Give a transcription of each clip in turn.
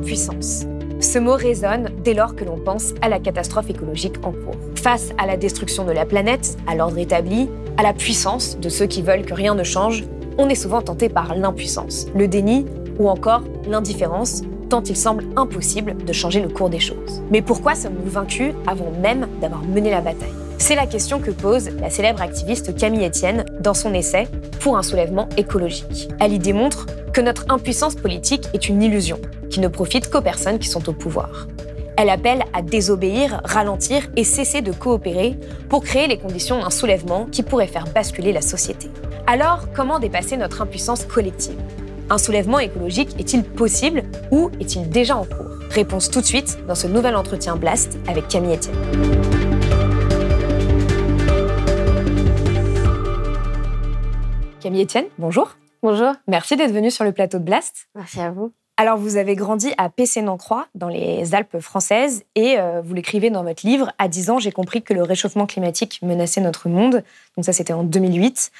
L'impuissance. Ce mot résonne dès lors que l'on pense à la catastrophe écologique en cours. Face à la destruction de la planète, à l'ordre établi, à la puissance de ceux qui veulent que rien ne change, on est souvent tenté par l'impuissance, le déni ou encore l'indifférence, tant il semble impossible de changer le cours des choses. Mais pourquoi sommes-nous vaincus avant même d'avoir mené la bataille ? C'est la question que pose la célèbre activiste Camille Etienne dans son essai « Pour un soulèvement écologique ». Elle y démontre que notre impuissance politique est une illusion, qui ne profite qu'aux personnes qui sont au pouvoir. Elle appelle à désobéir, ralentir et cesser de coopérer pour créer les conditions d'un soulèvement qui pourrait faire basculer la société. Alors, comment dépasser notre impuissance collective ? Un soulèvement écologique est-il possible ou est-il déjà en cours ? Réponse tout de suite dans ce nouvel entretien Blast avec Camille Etienne. Camille Etienne, bonjour. Bonjour. Merci d'être venue sur le plateau de Blast. Merci à vous. Alors, vous avez grandi à Pessé-Nancroix, dans les Alpes françaises, et vous l'écrivez dans votre livre. À 10 ans, j'ai compris que le réchauffement climatique menaçait notre monde. Donc ça, c'était en 2008.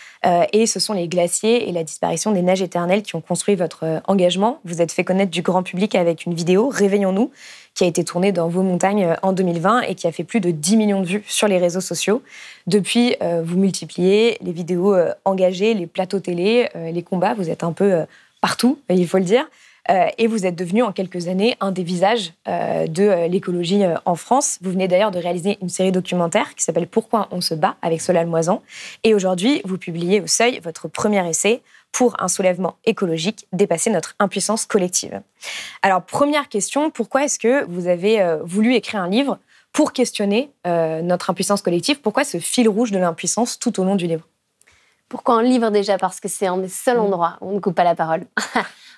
Et ce sont les glaciers et la disparition des neiges éternelles qui ont construit votre engagement. Vous êtes fait connaître du grand public avec une vidéo, Réveillons-nous, qui a été tournée dans vos montagnes en 2020 et qui a fait plus de 10 millions de vues sur les réseaux sociaux. Depuis, vous multipliez les vidéos engagées, les plateaux télé, les combats. Vous êtes un peu partout, il faut le dire. Et vous êtes devenu en quelques années un des visages de l'écologie en France. Vous venez d'ailleurs de réaliser une série documentaire qui s'appelle « Pourquoi on se bat ?» avec Solal Moisan. Et aujourd'hui, vous publiez au Seuil votre premier essai « Pour un soulèvement écologique, dépasser notre impuissance collective ». Alors, première question, pourquoi est-ce que vous avez voulu écrire un livre pour questionner notre impuissance collective ? Pourquoi ce fil rouge de l'impuissance tout au long du livre ? Pourquoi un livre déjà ? Parce que c'est un des seuls endroits où on ne coupe pas la parole.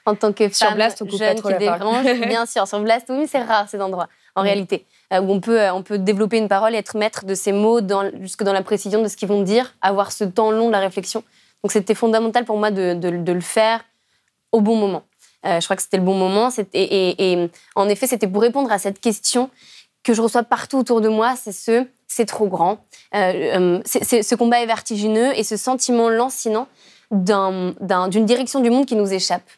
En tant que femme Blast, on coupe jeune pas trop qui la parole. dérange, bien sûr. Sur Blast, oui, c'est rare ces endroits, en réalité, où on peut développer une parole et être maître de ses mots jusque dans la précision de ce qu'ils vont dire, avoir ce temps long de la réflexion. Donc c'était fondamental pour moi de le faire au bon moment. Je crois que c'était le bon moment. Et en effet, c'était pour répondre à cette question que je reçois partout autour de moi, c'est trop grand. Ce combat est vertigineux et ce sentiment lancinant d'une direction du monde qui nous échappe.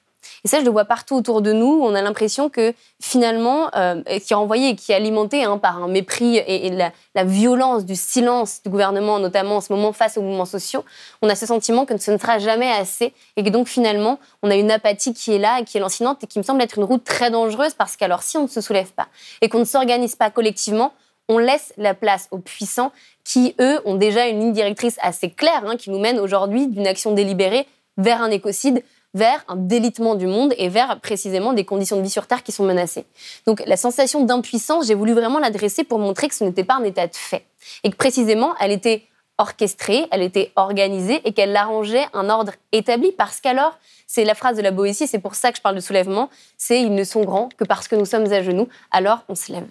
Et ça, je le vois partout autour de nous. On a l'impression que, finalement, qui est renvoyé et qui est alimenté par un mépris et la violence du silence du gouvernement, notamment en ce moment face aux mouvements sociaux, on a ce sentiment que ce ne sera jamais assez et que donc, finalement, on a une apathie qui est là et qui est lancinante et qui me semble être une route très dangereuse parce qu'alors, si on ne se soulève pas et qu'on ne s'organise pas collectivement, on laisse la place aux puissants qui, eux, ont déjà une ligne directrice assez claire qui nous mène aujourd'hui d'une action délibérée vers un écocide, vers un délitement du monde et vers précisément des conditions de vie sur Terre qui sont menacées. Donc la sensation d'impuissance, j'ai voulu vraiment l'adresser pour montrer que ce n'était pas un état de fait. Et que précisément, elle était orchestrée, elle était organisée et qu'elle arrangeait un ordre établi parce qu'alors, c'est la phrase de la Boétie, c'est pour ça que je parle de soulèvement, c'est « ils ne sont grands que parce que nous sommes à genoux, alors on se lève ».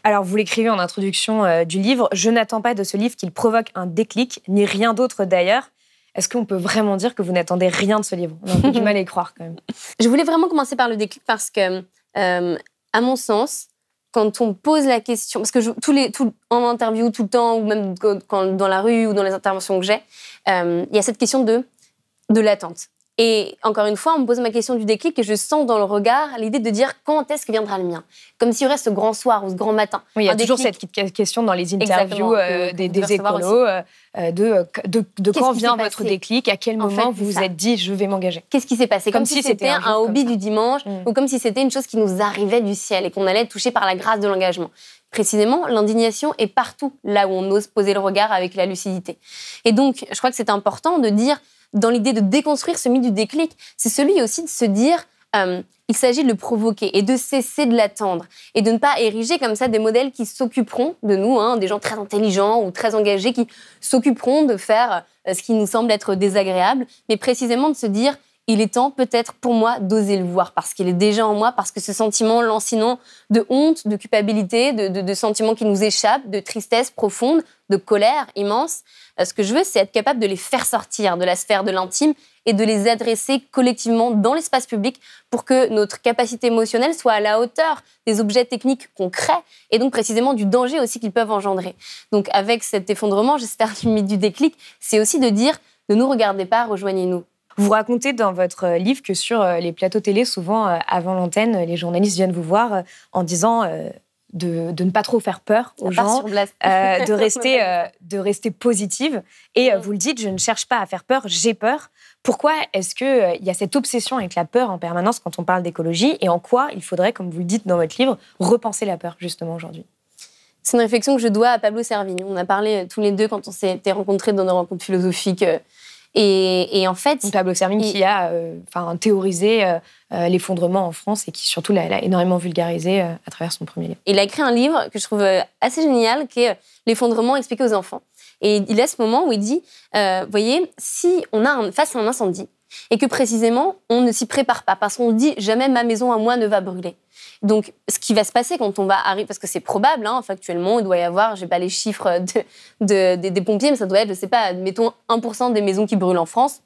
Alors, vous l'écrivez en introduction du livre, « Je n'attends pas de ce livre qu'il provoque un déclic, ni rien d'autre d'ailleurs ». Est-ce qu'on peut vraiment dire que vous n'attendez rien de ce livre ? On a un peu du mal à y croire, quand même. Je voulais vraiment commencer par le déclic parce que, à mon sens, quand on pose la question... Parce que en interview, tout le temps, ou même dans la rue ou dans les interventions que j'ai, il y a cette question de l'attente. Et encore une fois, on me pose ma question du déclic et je sens dans le regard l'idée de dire quand est-ce que viendra le mien ? Comme s'il y aurait ce grand soir ou ce grand matin. Oui, il y a toujours cette question dans les interviews des écolos de quand vient votre déclic, à quel moment vous vous êtes dit je vais m'engager. Qu'est-ce qui s'est passé ? Comme si c'était un hobby du dimanche ou comme si c'était une chose qui nous arrivait du ciel et qu'on allait être touché par la grâce de l'engagement. Précisément, l'indignation est partout là où on ose poser le regard avec la lucidité. Et donc, je crois que c'est important de dire, dans l'idée de déconstruire ce mythe du déclic, c'est celui aussi de se dire il s'agit de le provoquer et de cesser de l'attendre et de ne pas ériger comme ça des modèles qui s'occuperont de nous, des gens très intelligents ou très engagés qui s'occuperont de faire ce qui nous semble être désagréable, mais précisément de se dire il est temps peut-être pour moi d'oser le voir parce qu'il est déjà en moi, parce que ce sentiment lancinant de honte, de culpabilité, de sentiments qui nous échappent, de tristesse profonde, de colère immense, ce que je veux, c'est être capable de les faire sortir de la sphère de l'intime et de les adresser collectivement dans l'espace public pour que notre capacité émotionnelle soit à la hauteur des objets techniques qu'on crée et donc précisément du danger aussi qu'ils peuvent engendrer. Donc avec cet effondrement, j'espère, du mythe du déclic, c'est aussi de dire ne nous regardez pas, rejoignez-nous. Vous racontez dans votre livre que sur les plateaux télé, souvent avant l'antenne, les journalistes viennent vous voir en disant de ne pas trop faire peur aux gens, de rester positive. Et vous le dites, je ne cherche pas à faire peur, j'ai peur. Pourquoi est-ce qu'il y a cette obsession avec la peur en permanence quand on parle d'écologie et en quoi il faudrait, comme vous le dites dans votre livre, repenser la peur justement aujourd'hui? C'est une réflexion que je dois à Pablo Servigne. On a parlé tous les deux quand on s'était rencontrés dans nos rencontres philosophiques. Et en fait... Pablo Servigne qui a théorisé l'effondrement en France et qui surtout l'a énormément vulgarisé à travers son premier livre. Il a écrit un livre que je trouve assez génial, qui est L'effondrement expliqué aux enfants. Et il a ce moment où il dit, voyez, si on a face à un incendie et que précisément on ne s'y prépare pas, parce qu'on dit jamais ma maison à moi ne va brûler. Donc, ce qui va se passer quand on va arriver, parce que c'est probable, factuellement, il doit y avoir, j'ai pas les chiffres des pompiers, mais ça doit être, je sais pas, mettons 1% des maisons qui brûlent en France,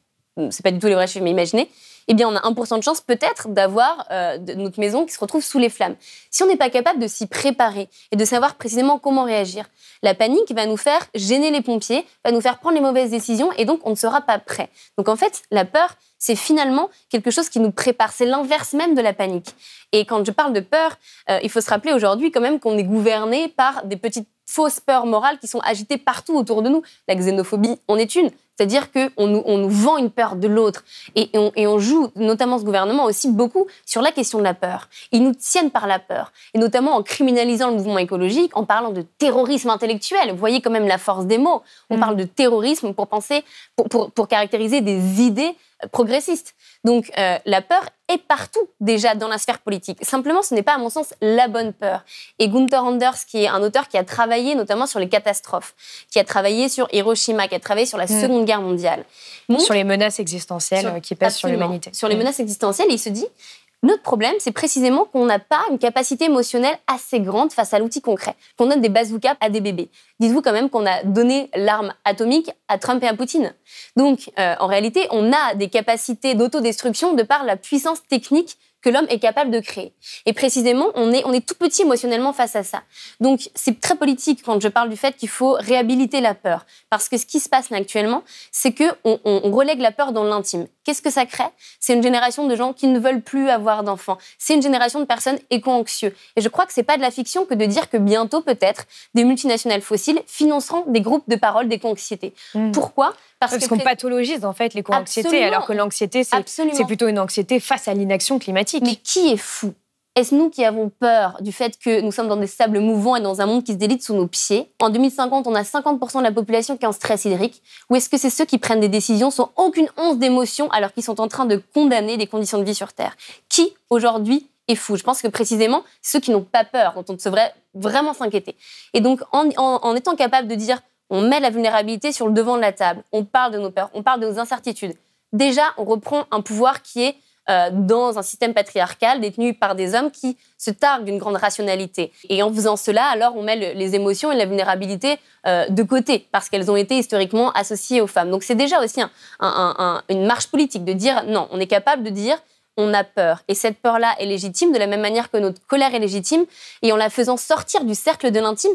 c'est pas du tout les vrais chiffres, mais imaginez, eh bien, on a 1% de chance peut-être d'avoir notre maison qui se retrouve sous les flammes. Si on n'est pas capable de s'y préparer et de savoir précisément comment réagir, la panique va nous faire gêner les pompiers, va nous faire prendre les mauvaises décisions et donc on ne sera pas prêt. Donc en fait, la peur, c'est finalement quelque chose qui nous prépare. C'est l'inverse même de la panique. Et quand je parle de peur, il faut se rappeler aujourd'hui quand même qu'on est gouverné par des petites fausses peurs morales qui sont agitées partout autour de nous. La xénophobie en est une. C'est-à-dire qu'on nous vend une peur de l'autre. Et on joue, notamment ce gouvernement, aussi beaucoup sur la question de la peur. Ils nous tiennent par la peur. Et notamment en criminalisant le mouvement écologique, en parlant de terrorisme intellectuel. Vous voyez quand même la force des mots. On parle de terrorisme pour caractériser des idées progressistes. Donc la peur est partout déjà dans la sphère politique. Simplement, ce n'est pas à mon sens la bonne peur. Et Gunther Anders, qui est un auteur qui a travaillé notamment sur les catastrophes, qui a travaillé sur Hiroshima, qui a travaillé sur la Seconde Guerre mondiale. Sur les menaces existentielles qui pèsent sur l'humanité. Sur les menaces existentielles, il se dit, notre problème, c'est précisément qu'on n'a pas une capacité émotionnelle assez grande face à l'outil concret, qu'on donne des bazookas à des bébés. Dites-vous quand même qu'on a donné l'arme atomique à Trump et à Poutine. Donc, en réalité, on a des capacités d'autodestruction de par la puissance technique que l'homme est capable de créer. Et précisément, on est tout petit émotionnellement face à ça. Donc, c'est très politique quand je parle du fait qu'il faut réhabiliter la peur. Parce que ce qui se passe là actuellement, c'est qu'on relègue la peur dans l'intime. Qu'est-ce que ça crée? C'est une génération de gens qui ne veulent plus avoir d'enfants. C'est une génération de personnes éco-anxieux. Et je crois que c'est pas de la fiction que de dire que bientôt, peut-être, des multinationales fossiles financeront des groupes de parole d'éco-anxiété. Pourquoi? Parce qu'on pathologise en fait l'éco-anxiété, alors que l'anxiété, c'est plutôt une anxiété face à l'inaction climatique. Mais qui est fou? Est-ce nous qui avons peur du fait que nous sommes dans des sables mouvants et dans un monde qui se délite sous nos pieds? En 2050, on a 50% de la population qui est en stress hydrique. Ou est-ce que c'est ceux qui prennent des décisions sans aucune once d'émotion alors qu'ils sont en train de condamner les conditions de vie sur Terre? Qui, aujourd'hui, est fou? Je pense que précisément, ceux qui n'ont pas peur, dont on devrait vraiment s'inquiéter. Et donc, en étant capable de dire on met la vulnérabilité sur le devant de la table, on parle de nos peurs, on parle de nos incertitudes. Déjà, on reprend un pouvoir qui est dans un système patriarcal détenu par des hommes qui se targuent d'une grande rationalité. Et en faisant cela, alors on met les émotions et la vulnérabilité de côté, parce qu'elles ont été historiquement associées aux femmes. Donc c'est déjà aussi une marche politique de dire non, on est capable de dire on a peur. Et cette peur-là est légitime de la même manière que notre colère est légitime. Et en la faisant sortir du cercle de l'intime,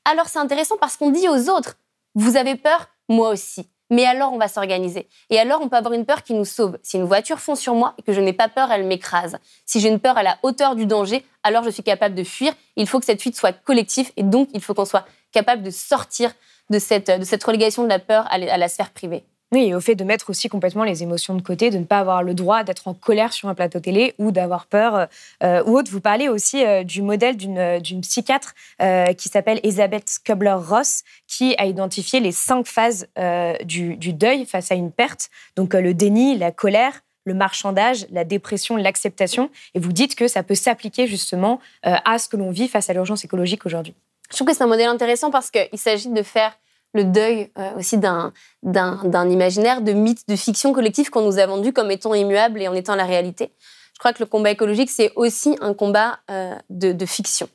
alors c'est intéressant parce qu'on dit aux autres, vous avez peur, moi aussi. Mais alors, on va s'organiser. Et alors, on peut avoir une peur qui nous sauve. Si une voiture fonce sur moi et que je n'ai pas peur, elle m'écrase. Si j'ai une peur à la hauteur du danger, alors je suis capable de fuir. Il faut que cette fuite soit collective et donc il faut qu'on soit capable de sortir de cette relégation de la peur à la sphère privée. Oui, et au fait de mettre aussi complètement les émotions de côté, de ne pas avoir le droit d'être en colère sur un plateau télé ou d'avoir peur ou autre. Vous parlez aussi du modèle d'une psychiatre qui s'appelle Elisabeth Kubler-Ross, qui a identifié les 5 phases du deuil face à une perte. Donc le déni, la colère, le marchandage, la dépression, l'acceptation. Et vous dites que ça peut s'appliquer justement à ce que l'on vit face à l'urgence écologique aujourd'hui. Je trouve que c'est un modèle intéressant parce qu'il s'agit de faire le deuil aussi d'un imaginaire, de mythe, de fiction collective qu'on nous a vendu comme étant immuable et en étant la réalité. Je crois que le combat écologique, c'est aussi un combat de fiction.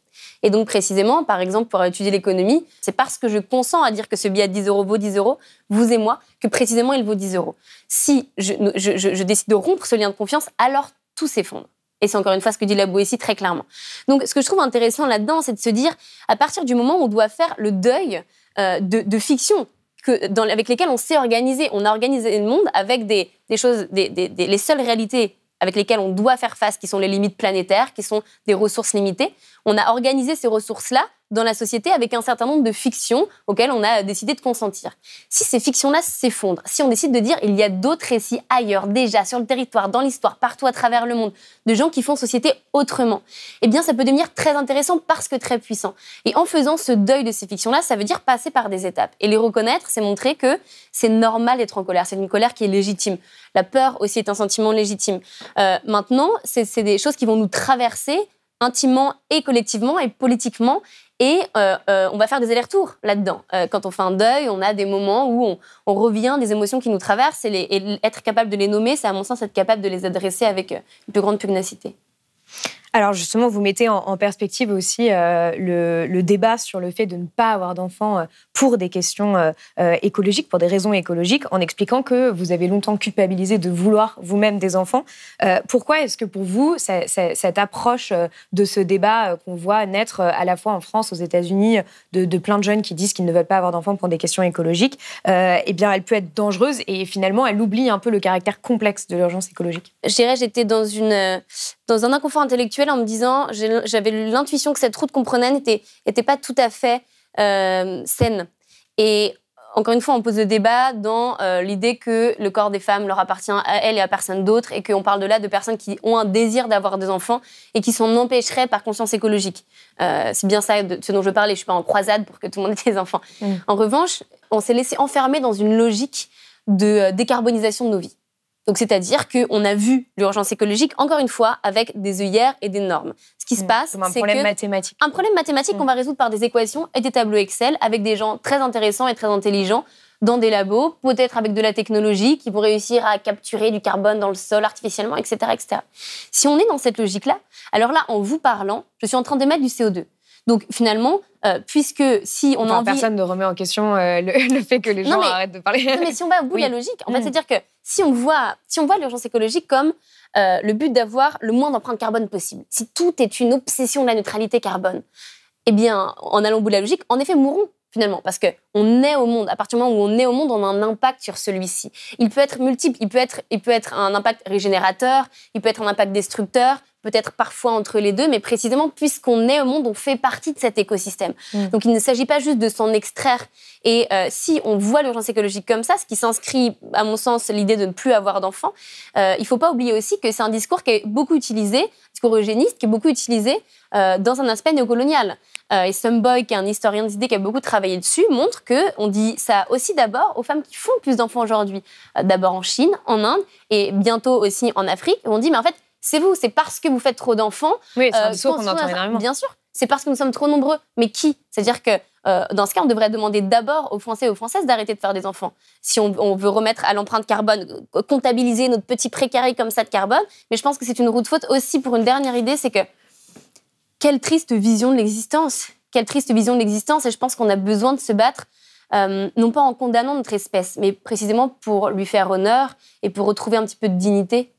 Et donc, précisément, par exemple, pour étudier l'économie, c'est parce que je consens à dire que ce billet à 10 € vaut 10 €, vous et moi, que précisément, il vaut 10 €. Si je décide de rompre ce lien de confiance, alors tout s'effondre. Et c'est encore une fois ce que dit la Boétie très clairement. Donc, ce que je trouve intéressant là-dedans, c'est de se dire, à partir du moment où on doit faire le deuil de fiction, avec lesquelles on s'est organisé. On a organisé le monde avec des choses, les seules réalités avec lesquelles on doit faire face, qui sont les limites planétaires, qui sont des ressources limitées. On a organisé ces ressources-là dans la société avec un certain nombre de fictions auxquelles on a décidé de consentir. Si ces fictions-là s'effondrent, si on décide de dire il y a d'autres récits ailleurs, déjà, sur le territoire, dans l'histoire, partout à travers le monde, de gens qui font société autrement, eh bien, ça peut devenir très intéressant parce que très puissant. Et en faisant ce deuil de ces fictions-là, ça veut dire passer par des étapes. Et les reconnaître, c'est montrer que c'est normal d'être en colère. C'est une colère qui est légitime. La peur aussi est un sentiment légitime. Maintenant, c'est des choses qui vont nous traverser intimement et collectivement et politiquement. Et on va faire des allers-retours là-dedans. Quand on fait un deuil, on a des moments où on revient des émotions qui nous traversent et être capable de les nommer, c'est à mon sens être capable de les adresser avec une plus grande pugnacité. Alors justement, vous mettez en perspective aussi le débat sur le fait de ne pas avoir d'enfants pour des questions écologiques, pour des raisons écologiques, en expliquant que vous avez longtemps culpabilisé de vouloir vous-même des enfants. Pourquoi est-ce que pour vous, cette approche de ce débat qu'on voit naître à la fois en France, aux États-Unis, de plein de jeunes qui disent qu'ils ne veulent pas avoir d'enfants pour des questions écologiques, eh bien, elle peut être dangereuse et finalement, elle oublie un peu le caractère complexe de l'urgence écologique? Je dirais, j'étais dans un inconfort intellectuel en me disant, j'avais l'intuition que cette route qu'on prenait n'était pas tout à fait saine. Et encore une fois, on pose le débat dans l'idée que le corps des femmes leur appartient à elles et à personne d'autre, et qu'on parle de là de personnes qui ont un désir d'avoir des enfants et qui s'en empêcheraient par conscience écologique. C'est bien ça de ce dont je parlais. Je suis pas en croisade pour que tout le monde ait des enfants. En revanche, on s'est laissé enfermer dans une logique de décarbonisation de nos vies. Donc, c'est-à-dire qu'on a vu l'urgence écologique, encore une fois, avec des œillères et des normes. Ce qui se passe, c'est un problème mathématique. Un problème mathématique qu'on va résoudre par des équations et des tableaux Excel avec des gens très intéressants et très intelligents dans des labos, peut-être avec de la technologie qui vont réussir à capturer du carbone dans le sol artificiellement, etc., etc. Si on est dans cette logique-là, alors là, en vous parlant, je suis en train d'émettre du CO2. Donc, finalement, puisque si on a envie... Personne ne remet en question le fait que les gens arrêtent de parler. Non, mais si on va au bout de la logique, en fait, c'est-à-dire que si on voit l'urgence écologique comme le but d'avoir le moins d'empreinte carbone possible, si tout est une obsession de la neutralité carbone, eh bien, en allant au bout de la logique, en effet, mourons, finalement, parce qu'on est au monde. À partir du moment où on est au monde, on a un impact sur celui-ci. Il peut être multiple, il peut être un impact régénérateur, il peut être un impact destructeur, peut-être parfois entre les deux, mais précisément, puisqu'on est au monde, on fait partie de cet écosystème. Donc, il ne s'agit pas juste de s'en extraire. Et si on voit l'urgence écologique comme ça, ce qui s'inscrit, à mon sens, l'idée de ne plus avoir d'enfants, il ne faut pas oublier aussi que c'est un discours qui est beaucoup utilisé, discours eugéniste, qui est beaucoup utilisé dans un aspect néocolonial. Et Someboy, qui est un historien des idées qui a beaucoup travaillé dessus, montre qu'on dit ça aussi d'abord aux femmes qui font plus d'enfants aujourd'hui. D'abord en Chine, en Inde, et bientôt aussi en Afrique. On dit, mais en fait, c'est vous, c'est parce que vous faites trop d'enfants. Oui, c'est un discours qu'on entend énormément. Bien sûr, c'est parce que nous sommes trop nombreux. Mais qui ? C'est-à-dire que dans ce cas, on devrait demander d'abord aux Français et aux Françaises d'arrêter de faire des enfants. Si on veut remettre à l'empreinte carbone, comptabiliser notre petit précaré comme ça de carbone. Mais je pense que c'est une route faute aussi pour une dernière idée, c'est que quelle triste vision de l'existence. Quelle triste vision de l'existence. Et je pense qu'on a besoin de se battre, non pas en condamnant notre espèce, mais précisément pour lui faire honneur et pour retrouver un petit peu de dignité.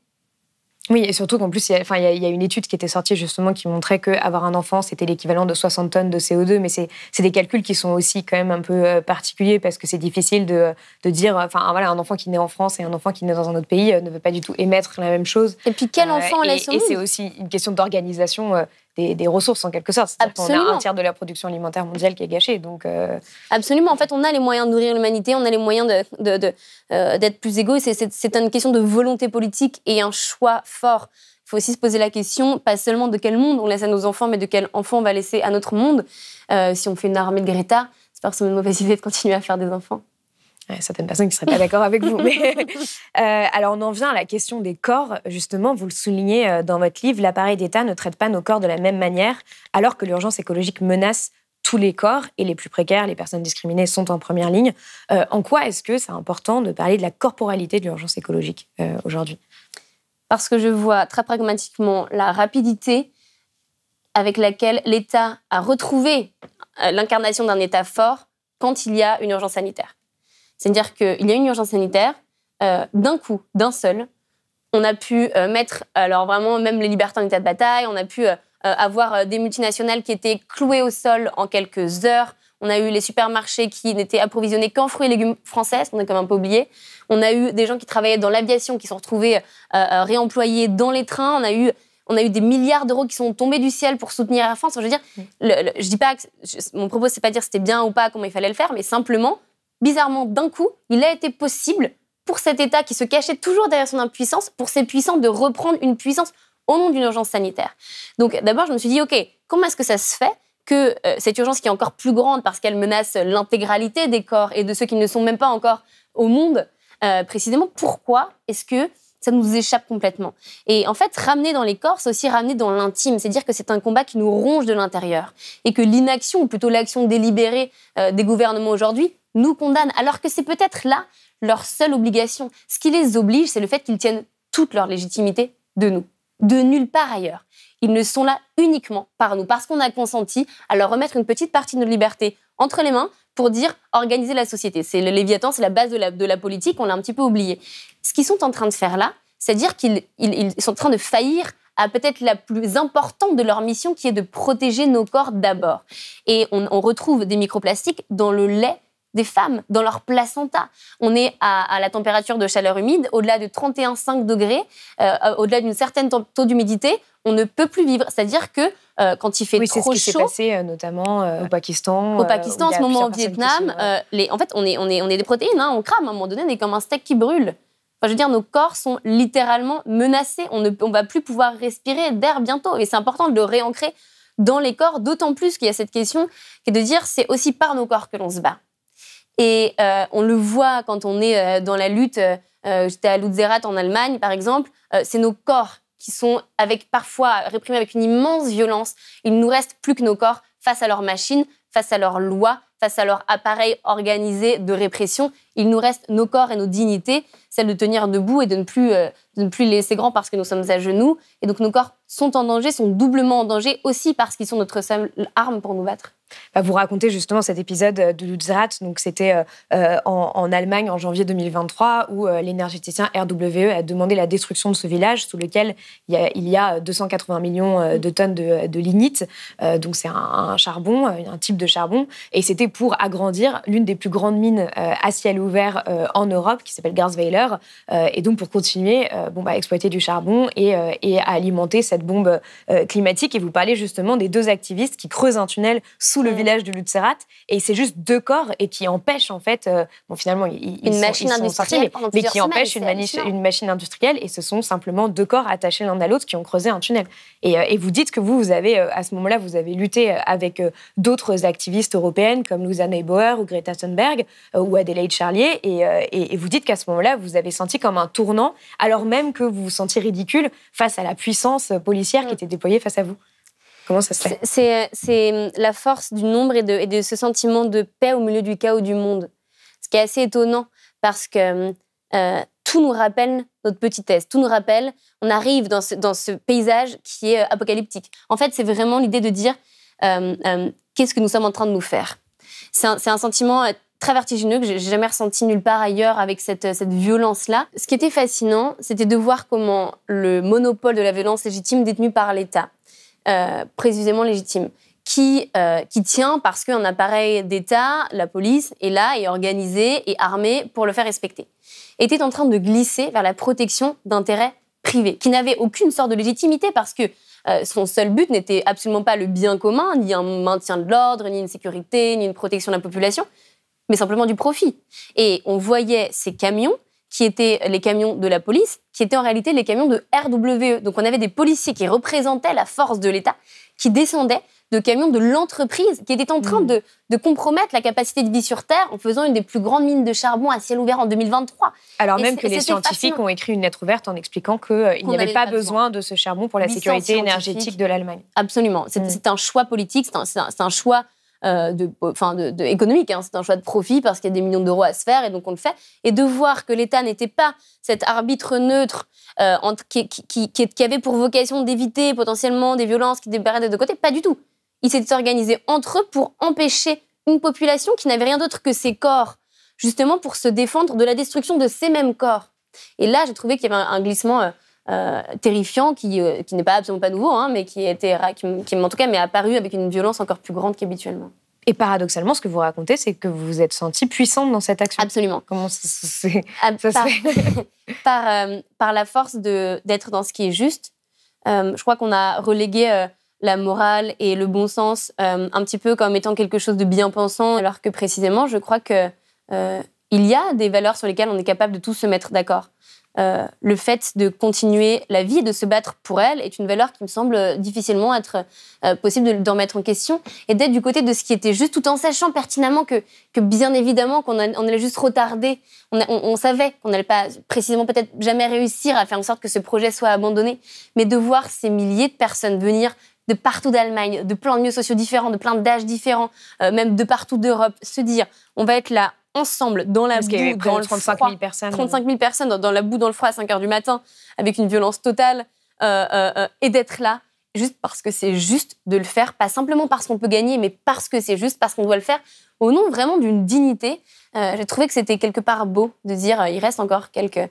Oui, et surtout qu'en plus, il y a une étude qui était sortie justement qui montrait qu'avoir un enfant, c'était l'équivalent de 60 tonnes de CO2, mais c'est des calculs qui sont aussi quand même un peu particuliers parce que c'est difficile de dire, un enfant qui naît en France et un enfant qui naît dans un autre pays ne veut pas du tout émettre la même chose. Et puis quel enfant laisse au monde ? Et c'est aussi une question d'organisation des ressources en quelque sorte. C'est-à-dire qu'on a un tiers de la production alimentaire mondiale qui est gâchée. Donc, Absolument. En fait, on a les moyens de nourrir l'humanité, on a les moyens d'être plus égaux. C'est une question de volonté politique et un choix fort. Il faut aussi se poser la question, pas seulement de quel monde on laisse à nos enfants, mais de quel enfant on va laisser à notre monde. Si on fait une armée de Greta, c'est pas forcément une mauvaise idée de continuer à faire des enfants. Certaines personnes qui ne seraient pas d'accord avec vous. Mais alors, on en vient à la question des corps. Justement, vous le soulignez dans votre livre, l'appareil d'État ne traite pas nos corps de la même manière, alors que l'urgence écologique menace tous les corps, et les plus précaires, les personnes discriminées, sont en première ligne. En quoi est-ce que c'est important de parler de la corporalité de l'urgence écologique aujourd'hui ? Parce que je vois très pragmatiquement la rapidité avec laquelle l'État a retrouvé l'incarnation d'un État fort quand il y a une urgence sanitaire. C'est-à-dire qu'il y a une urgence sanitaire, d'un coup, d'un seul, on a pu mettre, alors vraiment, même les libertés en état de bataille, on a pu avoir des multinationales qui étaient clouées au sol en quelques heures, On a eu les supermarchés qui n'étaient approvisionnés qu'en fruits et légumes français, on a quand même un peu oublié. On a eu des gens qui travaillaient dans l'aviation, qui sont retrouvés réemployés dans les trains. On a eu des milliards d'euros qui sont tombés du ciel pour soutenir Air France. Je veux dire, je dis pas que mon propos, c'est pas dire si c'était bien ou pas, comment il fallait le faire, mais simplement, bizarrement, d'un coup, il a été possible pour cet État qui se cachait toujours derrière son impuissance, pour ces puissants de reprendre une puissance au nom d'une urgence sanitaire. Donc d'abord, je me suis dit, OK, comment est-ce que ça se fait que cette urgence qui est encore plus grande parce qu'elle menace l'intégralité des corps et de ceux qui ne sont même pas encore au monde, précisément, pourquoi est-ce que ça nous échappe complètement? Et en fait, ramener dans les corps, c'est aussi ramener dans l'intime. C'est dire que c'est un combat qui nous ronge de l'intérieur et que l'inaction, ou plutôt l'action délibérée des gouvernements aujourd'hui, nous condamne, alors que c'est peut-être là leur seule obligation. Ce qui les oblige, c'est le fait qu'ils tiennent toute leur légitimité de nous, de nulle part ailleurs. Ils ne sont là uniquement par nous, parce qu'on a consenti à leur remettre une petite partie de nos libertés entre les mains pour dire organiser la société. C'est le Léviathan, c'est la base de la politique, on l'a un petit peu oublié. Ce qu'ils sont en train de faire là, c'est dire qu'ils sont en train de faillir à peut-être la plus importante de leur mission, qui est de protéger nos corps d'abord. Et on retrouve des microplastiques dans le lait des femmes, dans leur placenta. On est à la température de chaleur humide, au-delà de 31,5 degrés, au-delà d'une certaine taux d'humidité, on ne peut plus vivre. C'est-à-dire que quand il fait trop chaud... Oui, c'est ce qui s'est passé notamment au Pakistan. Au Pakistan, en ce moment au Vietnam. En fait, on est des protéines, on crame. À un moment donné, on est comme un steak qui brûle. Enfin, je veux dire, nos corps sont littéralement menacés. On ne va plus pouvoir respirer d'air bientôt. Et c'est important de le réancrer dans les corps, d'autant plus qu'il y a cette question qui est de dire c'est aussi par nos corps que l'on se bat. Et on le voit quand on est dans la lutte. J'étais à Lutzerat en Allemagne, par exemple. C'est nos corps qui sont parfois réprimés avec une immense violence. Il ne nous reste plus que nos corps face à leurs machines, face à leurs lois, face à leur appareil organisé de répression. Il nous reste nos corps et nos dignités, celle de tenir debout et de ne plus les laisser grands parce que nous sommes à genoux. Et donc nos corps sont en danger, sont doublement en danger aussi parce qu'ils sont notre seule arme pour nous battre. Vous racontez justement cet épisode de Lutzerat, donc c'était en Allemagne en janvier 2023 où l'énergéticien RWE a demandé la destruction de ce village sous lequel il y a 280 millions de tonnes de lignite. Donc c'est un charbon, un type de charbon, et c'était pour agrandir l'une des plus grandes mines à ciel ouvert en Europe qui s'appelle Garsweiler, et donc pour continuer à exploiter du charbon et à alimenter cette bombe climatique. Et vous parlez justement des deux activistes qui creusent un tunnel sous le village de Lutzerat, et c'est juste deux corps et qui empêchent en fait, finalement ils sont sortis, mais qui empêchent une machine industrielle, et ce sont simplement deux corps attachés l'un à l'autre qui ont creusé un tunnel. Et vous dites que vous avez à ce moment-là, vous avez lutté avec d'autres activistes européennes comme Louisa Neubauer ou Greta Thunberg ou Adélaïde Charlier, et vous dites qu'à ce moment-là, vous avez senti comme un tournant, alors même que vous vous sentiez ridicule face à la puissance policière qui était déployée face à vous. Comment ça se fait? C'est la force du nombre et de ce sentiment de paix au milieu du chaos du monde. Ce qui est assez étonnant parce que tout nous rappelle notre petitesse. Tout nous rappelle, on arrive dans ce paysage qui est apocalyptique. En fait, c'est vraiment l'idée de dire qu'est-ce que nous sommes en train de nous faire. C'est un sentiment très vertigineux que j'ai jamais ressenti nulle part ailleurs avec cette violence-là. Ce qui était fascinant, c'était de voir comment le monopole de la violence légitime détenu par l'État, précisément légitime, qui tient parce qu'un appareil d'État, la police, est là, est organisé et armé pour le faire respecter, était en train de glisser vers la protection d'intérêts privés, qui n'avaient aucune sorte de légitimité parce que son seul but n'était absolument pas le bien commun, ni un maintien de l'ordre, ni une sécurité, ni une protection de la population, mais simplement du profit. Et on voyait ces camions qui étaient les camions de la police, qui étaient en réalité les camions de RWE. Donc on avait des policiers qui représentaient la force de l'État, qui descendaient de camions de l'entreprise, qui étaient en train de compromettre la capacité de vie sur Terre en faisant une des plus grandes mines de charbon à ciel ouvert en 2023. Alors même que les scientifiques ont écrit une lettre ouverte en expliquant qu'il n'y avait pas besoin de ce charbon pour la sécurité énergétique de l'Allemagne. Absolument. C'est un choix politique, c'est un choix économique, c'est un choix de profit parce qu'il y a des millions d'euros à se faire et donc on le fait. Et de voir que l'État n'était pas cet arbitre neutre qui avait pour vocation d'éviter potentiellement des violences qui débarraient des deux côtés, pas du tout. Ils s'étaient organisés entre eux pour empêcher une population qui n'avait rien d'autre que ses corps, justement pour se défendre de la destruction de ces mêmes corps. Et là, j'ai trouvé qu'il y avait un glissement terrifiant qui n'est pas absolument pas nouveau, mais qui en tout cas m'est apparu avec une violence encore plus grande qu'habituellement. Et paradoxalement, ce que vous racontez, c'est que vous vous êtes sentie puissante dans cette action. Absolument. Comment ça se fait par la force d'être dans ce qui est juste. Je crois qu'on a relégué la morale et le bon sens un petit peu comme étant quelque chose de bien pensant, alors que précisément, je crois que il y a des valeurs sur lesquelles on est capable de tous se mettre d'accord. Le fait de continuer la vie et de se battre pour elle est une valeur qui me semble difficilement être possible d'en mettre en question et d'être du côté de ce qui était juste, tout en sachant pertinemment que bien évidemment qu'on allait juste retarder. On savait qu'on n'allait pas précisément peut-être jamais réussir à faire en sorte que ce projet soit abandonné, mais de voir ces milliers de personnes venir de partout d'Allemagne, de plein de milieux sociaux différents, de plein d'âges différents, même de partout d'Europe, se dire on va être là ensemble, dans la boue, dans le 35 froid. 000 personnes. 35 000 personnes dans la boue, dans le froid, à 5 heures du matin, avec une violence totale, et d'être là, juste parce que c'est juste de le faire, pas simplement parce qu'on peut gagner, mais parce que c'est juste, parce qu'on doit le faire, au nom vraiment d'une dignité. J'ai trouvé que c'était quelque part beau de dire il reste encore quelques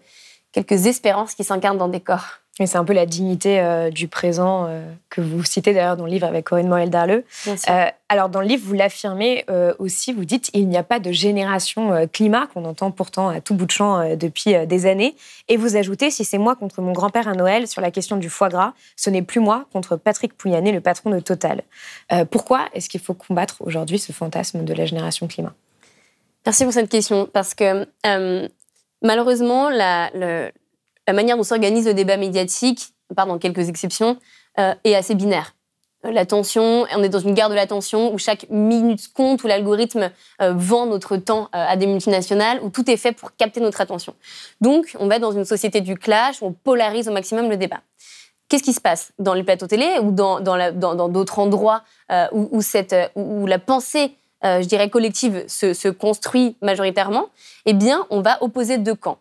espérances qui s'incarnent dans des corps. Et c'est un peu la dignité du présent que vous citez d'ailleurs dans le livre avec Corinne Morel-Darleux. Alors dans le livre, vous l'affirmez aussi, vous dites il n'y a pas de génération climat, qu'on entend pourtant à tout bout de champ depuis des années. Et vous ajoutez si c'est moi contre mon grand-père à Noël sur la question du foie gras, ce n'est plus moi contre Patrick Pouyanné, le patron de Total. Pourquoi est-ce qu'il faut combattre aujourd'hui ce fantasme de la génération climat ? Merci pour cette question, parce que malheureusement, la manière dont s'organise le débat médiatique, dans quelques exceptions, est assez binaire. L'attention, on est dans une guerre de l'attention où chaque minute compte, où l'algorithme vend notre temps à des multinationales, où tout est fait pour capter notre attention. Donc, on va être dans une société du clash, où on polarise au maximum le débat. Qu'est-ce qui se passe dans les plateaux télé ou dans d'autres endroits où la pensée, je dirais, collective se construit majoritairement? Eh bien, on va opposer deux camps.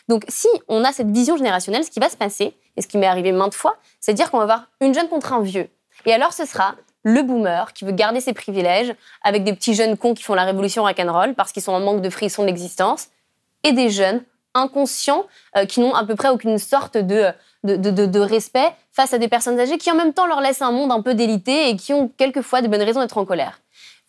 Donc, si on a cette vision générationnelle, ce qui va se passer, et ce qui m'est arrivé maintes fois, c'est de dire qu'on va avoir une jeune contre un vieux. Et alors, ce sera le boomer qui veut garder ses privilèges, avec des petits jeunes cons qui font la révolution rock'n'roll parce qu'ils sont en manque de frisson d'existence, et des jeunes inconscients qui n'ont à peu près aucune sorte de respect face à des personnes âgées qui, en même temps, leur laissent un monde un peu délité et qui ont quelquefois de bonnes raisons d'être en colère.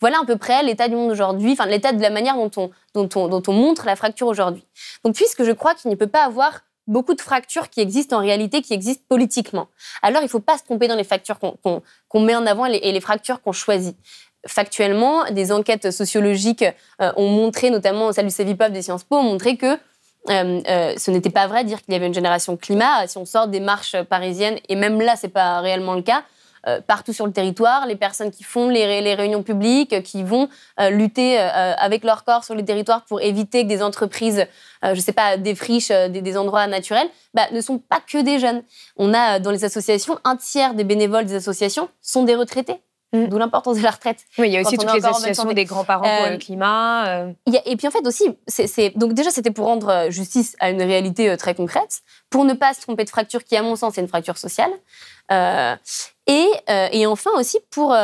Voilà à peu près l'état du monde aujourd'hui, enfin l'état de la manière dont on montre la fracture aujourd'hui. Donc, puisque je crois qu'il ne peut pas avoir beaucoup de fractures qui existent en réalité, qui existent politiquement, alors il ne faut pas se tromper dans les fractures qu'on met en avant et les fractures qu'on choisit. Factuellement, des enquêtes sociologiques ont montré, notamment celle du Cevipof des Sciences Po, ont montré que ce n'était pas vrai de dire qu'il y avait une génération climat. Si on sort des marches parisiennes, et même là, ce n'est pas réellement le cas, partout sur le territoire, les personnes qui font les réunions publiques, qui vont lutter avec leur corps sur les territoires pour éviter que des entreprises, défrichent des endroits naturels, ne sont pas que des jeunes. On a dans les associations, un tiers des bénévoles des associations sont des retraités. D'où l'importance de la retraite. Oui, il y a aussi toutes les associations des grands-parents pour le climat. Et puis en fait aussi, donc déjà c'était pour rendre justice à une réalité très concrète, pour ne pas se tromper de fracture qui, à mon sens, est une fracture sociale. Et enfin aussi pour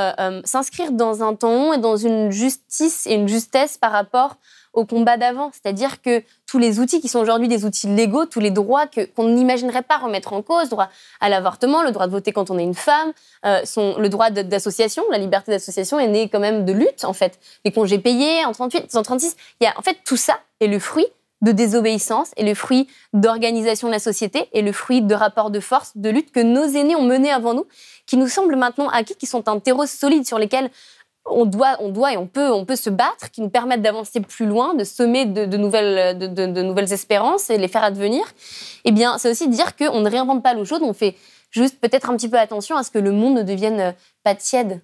s'inscrire dans un temps et dans une justice et une justesse par rapport au combat d'avant. C'est-à-dire que tous les outils qui sont aujourd'hui des outils légaux, tous les droits qu'on n'imaginerait pas remettre en cause, le droit à l'avortement, le droit de voter quand on est une femme, le droit d'association, la liberté d'association est née quand même de lutte, en fait. Les congés payés en 38, en 36, en fait, tout ça est le fruit de désobéissance, et le fruit d'organisation de la société, et le fruit de rapports de force, de lutte que nos aînés ont menés avant nous, qui nous semblent maintenant acquis, qui sont un terreau solide sur lesquels on doit et on peut se battre, qui nous permettent d'avancer plus loin, de semer de nouvelles espérances et les faire advenir. Eh bien, c'est aussi dire qu'on ne réinvente pas l'eau chaude, on fait juste peut-être un petit peu attention à ce que le monde ne devienne pas tiède.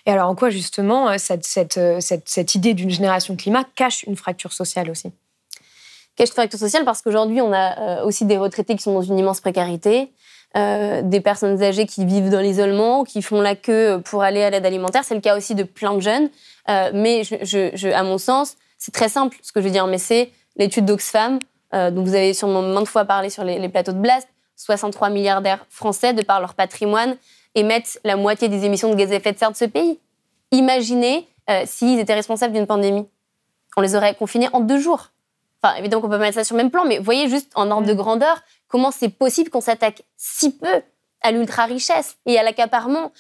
Et alors, en quoi, justement, cette idée d'une génération climat cache une fracture sociale aussi ? Cache une fracture sociale parce qu'aujourd'hui, on a aussi des retraités qui sont dans une immense précarité, des personnes âgées qui vivent dans l'isolement, qui font la queue pour aller à l'aide alimentaire. C'est le cas aussi de plein de jeunes. Mais à mon sens, c'est très simple ce que je veux dire, mais c'est l'étude d'Oxfam, dont vous avez sûrement maintes fois parlé sur les plateaux de Blast. 63 milliardaires français, de par leur patrimoine, émettent la moitié des émissions de gaz à effet de serre de ce pays. Imaginez s'ils étaient responsables d'une pandémie. On les aurait confinés en 2 jours. Enfin, évidemment qu'on peut mettre ça sur le même plan, mais voyez juste en ordre de grandeur comment c'est possible qu'on s'attaque si peu à l'ultra-richesse et à l'accaparement.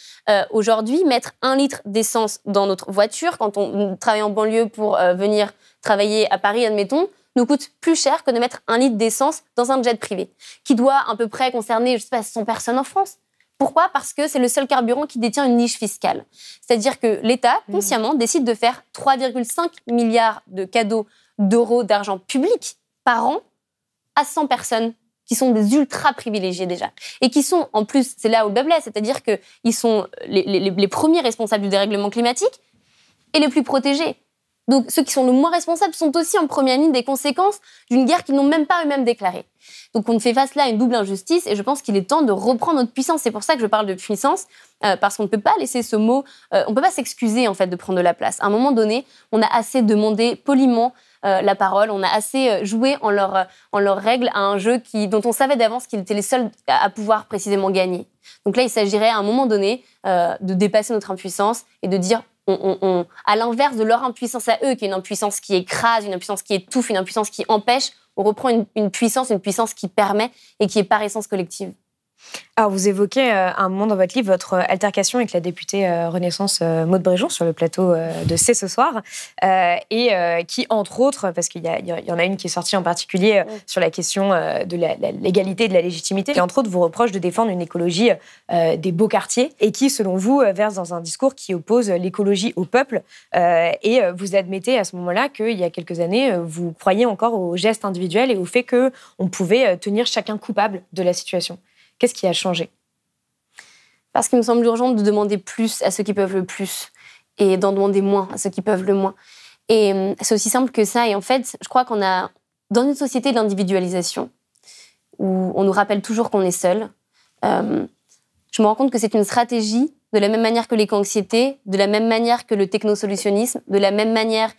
Aujourd'hui, mettre 1 litre d'essence dans notre voiture, quand on travaille en banlieue pour venir travailler à Paris, admettons, nous coûte plus cher que de mettre 1 litre d'essence dans un jet privé, qui doit à peu près concerner, 100 personnes en France. Pourquoi ? Parce que c'est le seul carburant qui détient une niche fiscale. C'est-à-dire que l'État, consciemment, décide de faire 3,5 milliards de cadeaux d'euros d'argent public par an à 100 personnes qui sont des ultra privilégiés déjà. Et qui sont, en plus, c'est là où le bas blesse, c'est-à-dire qu'ils sont les premiers responsables du dérèglement climatique et les plus protégés. Donc, ceux qui sont le moins responsables sont aussi en première ligne des conséquences d'une guerre qu'ils n'ont même pas eux-mêmes déclarée. Donc, on fait face là à une double injustice et je pense qu'il est temps de reprendre notre puissance. C'est pour ça que je parle de puissance, parce qu'on ne peut pas laisser ce mot... on ne peut pas s'excuser, en fait, de prendre de la place. À un moment donné, on a assez demandé poliment la parole, on a assez joué en leur règle à un jeu dont on savait d'avance qu'ils étaient les seuls à pouvoir précisément gagner. Donc là, il s'agirait à un moment donné de dépasser notre impuissance et de dire... à l'inverse de leur impuissance à eux, qui est une impuissance qui écrase, une impuissance qui étouffe, une impuissance qui empêche, on reprend une puissance qui permet et qui est par essence collective. Alors, vous évoquez à un moment dans votre livre votre altercation avec la députée Renaissance Maude Bréjon sur le plateau de C'est ce soir, et qui, entre autres, parce qu'il y en a une qui est sortie en particulier sur la question de la légalité et de la légitimité, qui, entre autres, vous reproche de défendre une écologie des beaux quartiers et qui, selon vous, verse dans un discours qui oppose l'écologie au peuple. Et vous admettez à ce moment-là qu'il y a quelques années, vous croyez encore au geste individuel et au fait qu'on pouvait tenir chacun coupable de la situation. Qu'est-ce qui a changé ? Parce qu'il me semble urgent de demander plus à ceux qui peuvent le plus et d'en demander moins à ceux qui peuvent le moins. Et c'est aussi simple que ça. Et en fait, je crois qu'on a, dans une société de l'individualisation, où on nous rappelle toujours qu'on est seul, je me rends compte que c'est une stratégie de la même manière que l'éco-anxiété, de la même manière que le technosolutionnisme, de la même manière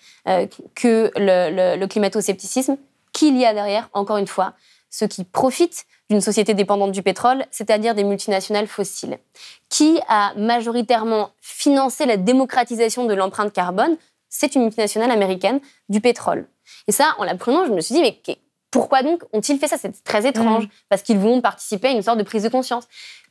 que le climato-scepticisme, qu'il y a derrière, encore une fois, ceux qui profitent d'une société dépendante du pétrole, c'est-à-dire des multinationales fossiles. Qui a majoritairement financé la démocratisation de l'empreinte carbone ? C'est une multinationale américaine du pétrole. Et ça, en l'apprenant, je me suis dit, mais pourquoi donc ont-ils fait ça ? C'est très étrange, parce qu'ils vont participer à une sorte de prise de conscience.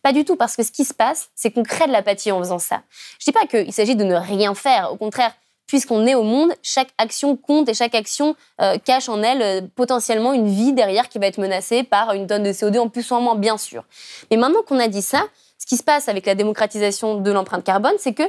Pas du tout, parce que ce qui se passe, c'est qu'on crée de l'apathie en faisant ça. Je ne dis pas qu'il s'agit de ne rien faire, au contraire, puisqu'on est au monde, chaque action compte et chaque action cache en elle potentiellement une vie derrière qui va être menacée par une tonne de CO2 en plus ou en moins, bien sûr. Mais maintenant qu'on a dit ça, ce qui se passe avec la démocratisation de l'empreinte carbone, c'est que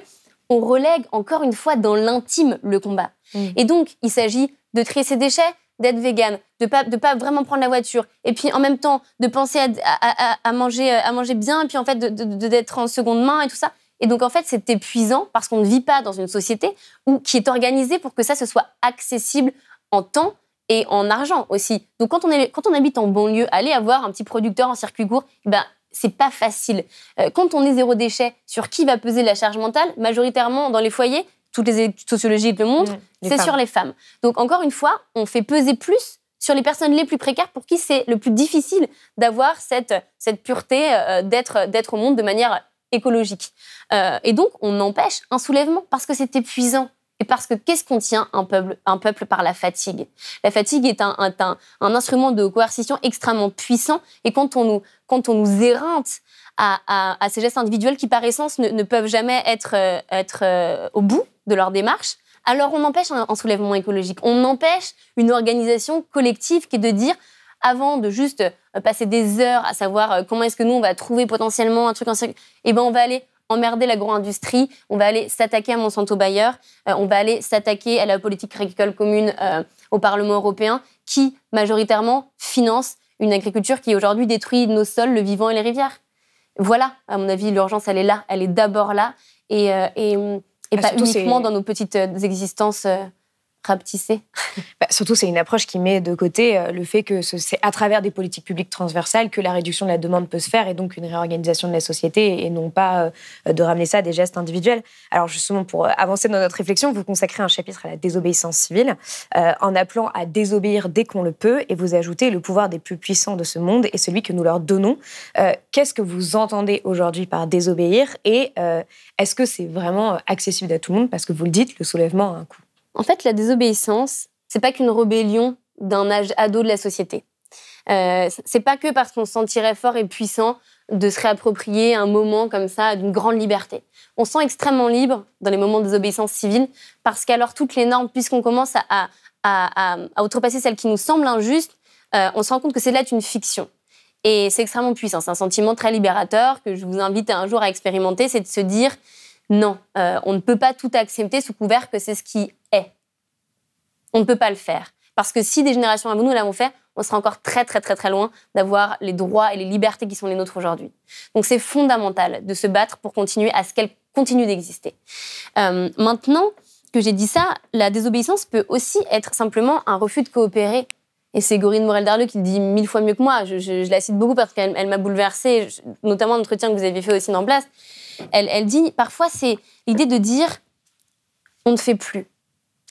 on relègue encore une fois dans l'intime le combat. Et donc, il s'agit de trier ses déchets, d'être végane, de pas vraiment prendre la voiture, et puis en même temps de penser à manger bien, et puis en fait d'être en seconde main et tout ça. Et donc, en fait, c'est épuisant parce qu'on ne vit pas dans une société qui est organisée pour que ça se soit accessible en temps et en argent aussi. Donc, quand on habite en banlieue, aller avoir un petit producteur en circuit court, c'est pas facile. Quand on est zéro déchet, sur qui va peser la charge mentale ? Majoritairement, dans les foyers, toutes les études sociologiques le montrent, c'est sur les femmes. Donc, encore une fois, on fait peser plus sur les personnes les plus précaires pour qui c'est le plus difficile d'avoir cette pureté d'être au monde de manière écologique. Et donc, on empêche un soulèvement parce que c'est épuisant. Et parce que qu'est-ce qu'on tient un peuple par la fatigue ? La fatigue est un instrument de coercition extrêmement puissant. Et quand on nous éreinte à ces gestes individuels qui, par essence, ne peuvent jamais être au bout de leur démarche, alors on empêche un soulèvement écologique. On empêche une organisation collective qui est de dire, avant de juste passer des heures à savoir comment est-ce que nous, on va trouver potentiellement un truc en circuit, on va aller emmerder l'agro-industrie, on va aller s'attaquer à Monsanto Bayer, on va aller s'attaquer à la politique agricole commune au Parlement européen, qui majoritairement finance une agriculture qui aujourd'hui détruit nos sols, le vivant et les rivières. Voilà, à mon avis, l'urgence, elle est là, elle est d'abord là, et pas uniquement dans nos petites existences rapetissées. Surtout, c'est une approche qui met de côté le fait que c'est à travers des politiques publiques transversales que la réduction de la demande peut se faire et donc une réorganisation de la société et non pas de ramener ça à des gestes individuels. Alors justement, pour avancer dans notre réflexion, vous consacrez un chapitre à la désobéissance civile en appelant à désobéir dès qu'on le peut et vous ajoutez le pouvoir des plus puissants de ce monde est celui que nous leur donnons. Qu'est-ce que vous entendez aujourd'hui par désobéir et est-ce que c'est vraiment accessible à tout le monde ? Parce que vous le dites, le soulèvement a un coût. En fait, la désobéissance, c'est pas qu'une rébellion d'un âge ado de la société. C'est pas que parce qu'on se sentirait fort et puissant de se réapproprier un moment comme ça d'une grande liberté. On se sent extrêmement libre dans les moments de désobéissance civile parce qu'alors toutes les normes, puisqu'on commence à outrepasser celles qui nous semblent injustes, on se rend compte que c'est là une fiction. Et c'est extrêmement puissant. C'est un sentiment très libérateur que je vous invite un jour à expérimenter, c'est de se dire non, on ne peut pas tout accepter sous couvert que c'est ce qui est. On ne peut pas le faire. Parce que si des générations avant nous l'avons fait, on sera encore très, très, très, très loin d'avoir les droits et les libertés qui sont les nôtres aujourd'hui. Donc, c'est fondamental de se battre pour continuer à ce qu'elle continue d'exister. Maintenant que j'ai dit ça, la désobéissance peut aussi être simplement un refus de coopérer. Et c'est Gorine Morel-Darleux qui le dit 1000 fois mieux que moi. Je la cite beaucoup parce qu'elle m'a bouleversée, notamment l'entretien que vous aviez fait aussi dans Blast. Elle dit, parfois, c'est l'idée de dire « on ne fait plus ».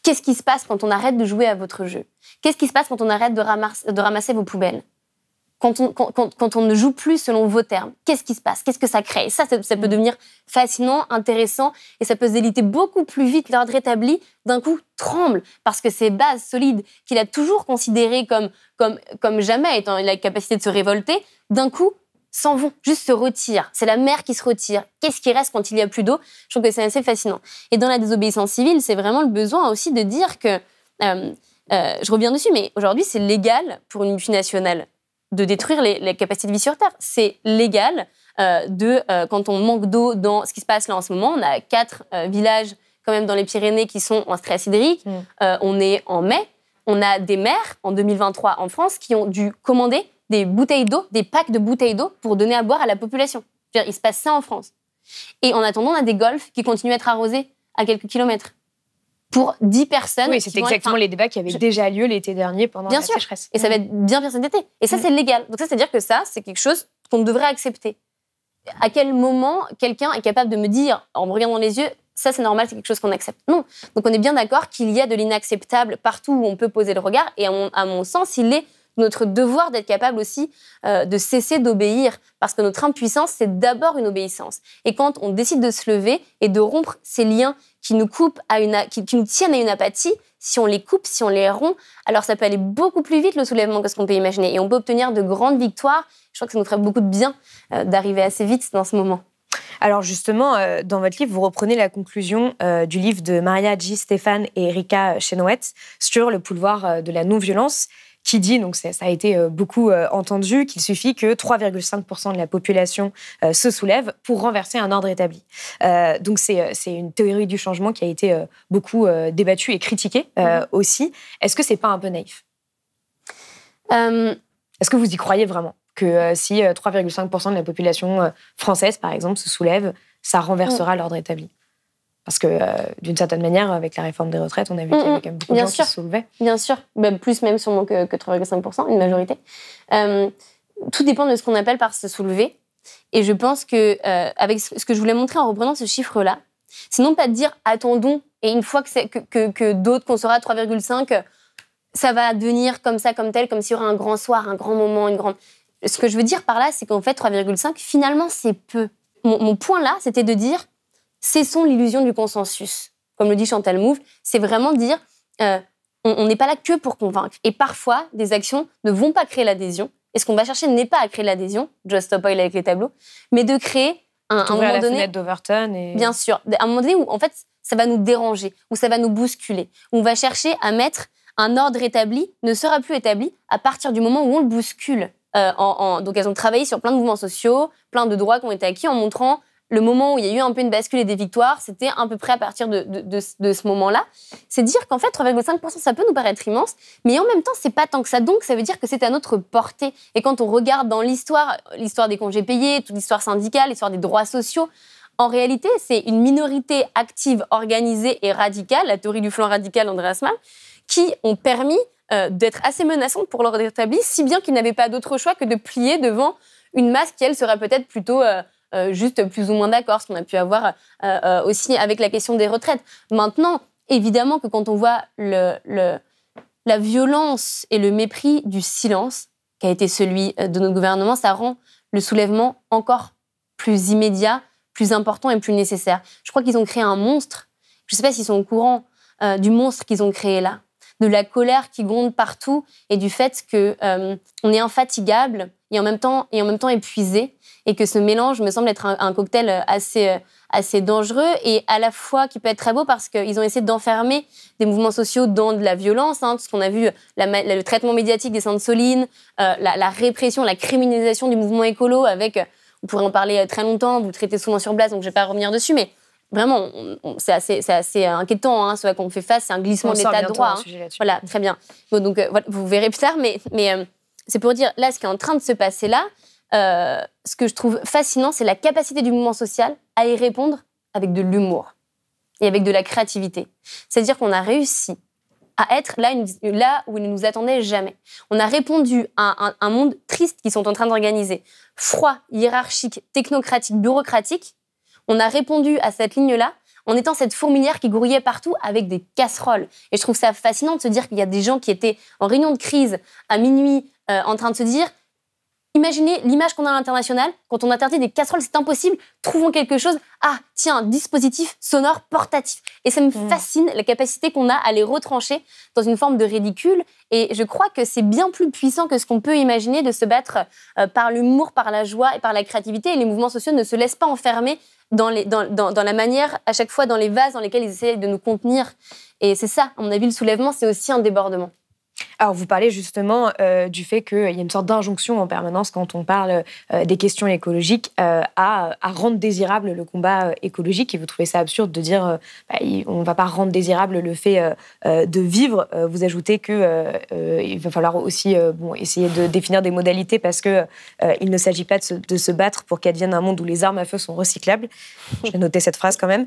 Qu'est-ce qui se passe quand on arrête de jouer à votre jeu? Qu'est-ce qui se passe quand on arrête de ramasser vos poubelles? Quand on ne joue plus selon vos termes, qu'est-ce qui se passe? Qu'est-ce que ça crée? Ça peut devenir fascinant, intéressant, et ça peut se déliter beaucoup plus vite. L'ordre établi, d'un coup, tremble, parce que ces bases solides qu'il a toujours considérées comme jamais étant la capacité de se révolter, d'un coup, s'en vont, juste se retirent. C'est la mer qui se retire. Qu'est-ce qui reste quand il n'y a plus d'eau? Je trouve que c'est assez fascinant. Et dans la désobéissance civile, c'est vraiment le besoin aussi de dire que, je reviens dessus, mais aujourd'hui, c'est légal pour une multinationale de détruire les capacités de vie sur Terre. C'est légal quand on manque d'eau dans ce qui se passe là en ce moment. On a 4 villages quand même dans les Pyrénées qui sont en stress hydrique. On est en mai. On a des maires en 2023 en France qui ont dû commander des bouteilles d'eau, des packs de bouteilles d'eau pour donner à boire à la population. Il se passe ça en France. Et en attendant, on a des golfs qui continuent à être arrosés à quelques kilomètres. Pour 10 personnes. Oui, c'est exactement les débats qui avaient déjà lieu l'été dernier pendant la sécheresse. Et ça va être bien cet été. Et ça, c'est légal. Donc ça, c'est-à-dire que ça, c'est quelque chose qu'on devrait accepter. À quel moment quelqu'un est capable de me dire, en me regardant dans les yeux, ça, c'est normal, c'est quelque chose qu'on accepte? Non. Donc on est bien d'accord qu'il y a de l'inacceptable partout où on peut poser le regard. Et à mon sens, il est notre devoir d'être capable aussi de cesser d'obéir, parce que notre impuissance, c'est d'abord une obéissance. Et quand on décide de se lever et de rompre ces liens qui nous coupent qui nous tiennent à une apathie, si on les coupe, si on les rompt, alors ça peut aller beaucoup plus vite le soulèvement que ce qu'on peut imaginer. Et on peut obtenir de grandes victoires. Je crois que ça nous ferait beaucoup de bien d'arriver assez vite dans ce moment. Alors justement, dans votre livre, vous reprenez la conclusion du livre de Maria G. Stéphane et Erika Chenoweth sur le pouvoir de la non-violence, qui dit, donc ça a été beaucoup entendu, qu'il suffit que 3,5% de la population se soulève pour renverser un ordre établi. Donc c'est une théorie du changement qui a été beaucoup débattue et critiquée aussi. Est-ce que c'est pas un peu naïf? Est-ce que vous y croyez vraiment que si 3,5% de la population française, par exemple, se soulève, ça renversera l'ordre établi? Parce que, d'une certaine manière, avec la réforme des retraites, on a vu qu'il y avait quand même beaucoup de gens qui se soulevaient. Bien sûr. Ben, plus même sûrement que 3,5%, une majorité. Tout dépend de ce qu'on appelle par se soulever. Et je pense que, avec ce que je voulais montrer en reprenant ce chiffre-là, c'est non pas de dire « attendons » et une fois que d'autres, qu'on sera à 3,5, ça va devenir comme ça, comme tel, comme s'il y aurait un grand soir, un grand moment, une grande... Ce que je veux dire par là, c'est qu'en fait, 3,5, finalement, c'est peu. Mon point là, c'était de dire cessons l'illusion du consensus. Comme le dit Chantal Mouffe, c'est vraiment dire on n'est pas là que pour convaincre. Et parfois, des actions ne vont pas créer l'adhésion. Et ce qu'on va chercher n'est pas à créer l'adhésion, Just Stop Oil avec les tableaux, mais de créer un moment la donné... fenêtre d'Overton et... Bien sûr. Un moment donné où, en fait, ça va nous déranger, où ça va nous bousculer, où on va chercher à mettre un ordre établi, ne sera plus établi à partir du moment où on le bouscule. Donc, elles ont travaillé sur plein de mouvements sociaux, plein de droits qui ont été acquis en montrant le moment où il y a eu un peu une bascule et des victoires, c'était à peu près à partir de ce moment-là. C'est dire qu'en fait, 3,5%, ça peut nous paraître immense, mais en même temps, c'est pas tant que ça. Donc, ça veut dire que c'est à notre portée. Et quand on regarde dans l'histoire des congés payés, toute l'histoire syndicale, l'histoire des droits sociaux, en réalité, c'est une minorité active, organisée et radicale, la théorie du flanc radical d'Andreas Malm, qui ont permis d'être assez menaçantes pour l'ordre établi, si bien qu'ils n'avaient pas d'autre choix que de plier devant une masse qui, elle, serait peut-être plutôt... juste plus ou moins d'accord, ce qu'on a pu avoir aussi avec la question des retraites. Maintenant, évidemment que quand on voit la violence et le mépris du silence qui a été celui de notre gouvernement, ça rend le soulèvement encore plus immédiat, plus important et plus nécessaire. Je crois qu'ils ont créé un monstre. Je ne sais pas s'ils sont au courant du monstre qu'ils ont créé là, de la colère qui gronde partout et du fait qu'on est infatigable. et en même temps épuisé, et que ce mélange me semble être un cocktail assez dangereux, et à la fois qui peut être très beau parce qu'ils ont essayé d'enfermer des mouvements sociaux dans de la violence, hein, tout ce qu'on a vu, le traitement médiatique des Saintes Solines, la répression, la criminalisation du mouvement écolo avec, on pourrait en parler très longtemps, vous le traitez souvent sur Blaze, donc je ne vais pas revenir dessus, mais vraiment, c'est assez inquiétant, hein, ce à quoi on fait face, c'est un glissement de l'état de droit. Hein. Voilà, très bien. Bon, donc, voilà, vous verrez plus tard, mais c'est pour dire, là, ce qui est en train de se passer là, ce que je trouve fascinant, c'est la capacité du mouvement social à y répondre avec de l'humour et avec de la créativité. C'est-à-dire qu'on a réussi à être là où ils ne nous attendaient jamais. On a répondu à un monde triste qu'ils sont en train d'organiser, froid, hiérarchique, technocratique, bureaucratique. On a répondu à cette ligne-là en étant cette fourmilière qui grouillait partout avec des casseroles. Et je trouve ça fascinant de se dire qu'il y a des gens qui étaient en réunion de crise à minuit en train de se dire imaginez l'image qu'on a à l'international, quand on interdit des casseroles, c'est impossible, trouvons quelque chose. Ah, tiens, un dispositif sonore portatif. Et ça me fascine la capacité qu'on a à les retrancher dans une forme de ridicule. Et je crois que c'est bien plus puissant que ce qu'on peut imaginer de se battre par l'humour, par la joie et par la créativité. Et les mouvements sociaux ne se laissent pas enfermer dans la manière, à chaque fois, dans les vases dans lesquels ils essaient de nous contenir. Et c'est ça, à mon avis, le soulèvement, c'est aussi un débordement. Alors, vous parlez justement du fait qu'il y a une sorte d'injonction en permanence quand on parle des questions écologiques à rendre désirable le combat écologique. Et vous trouvez ça absurde de dire on ne va pas rendre désirable le fait de vivre. Vous ajoutez qu'il va falloir aussi essayer de définir des modalités parce qu'il ne s'agit pas de se battre pour qu'advienne un monde où les armes à feu sont recyclables. J'ai noté cette phrase quand même.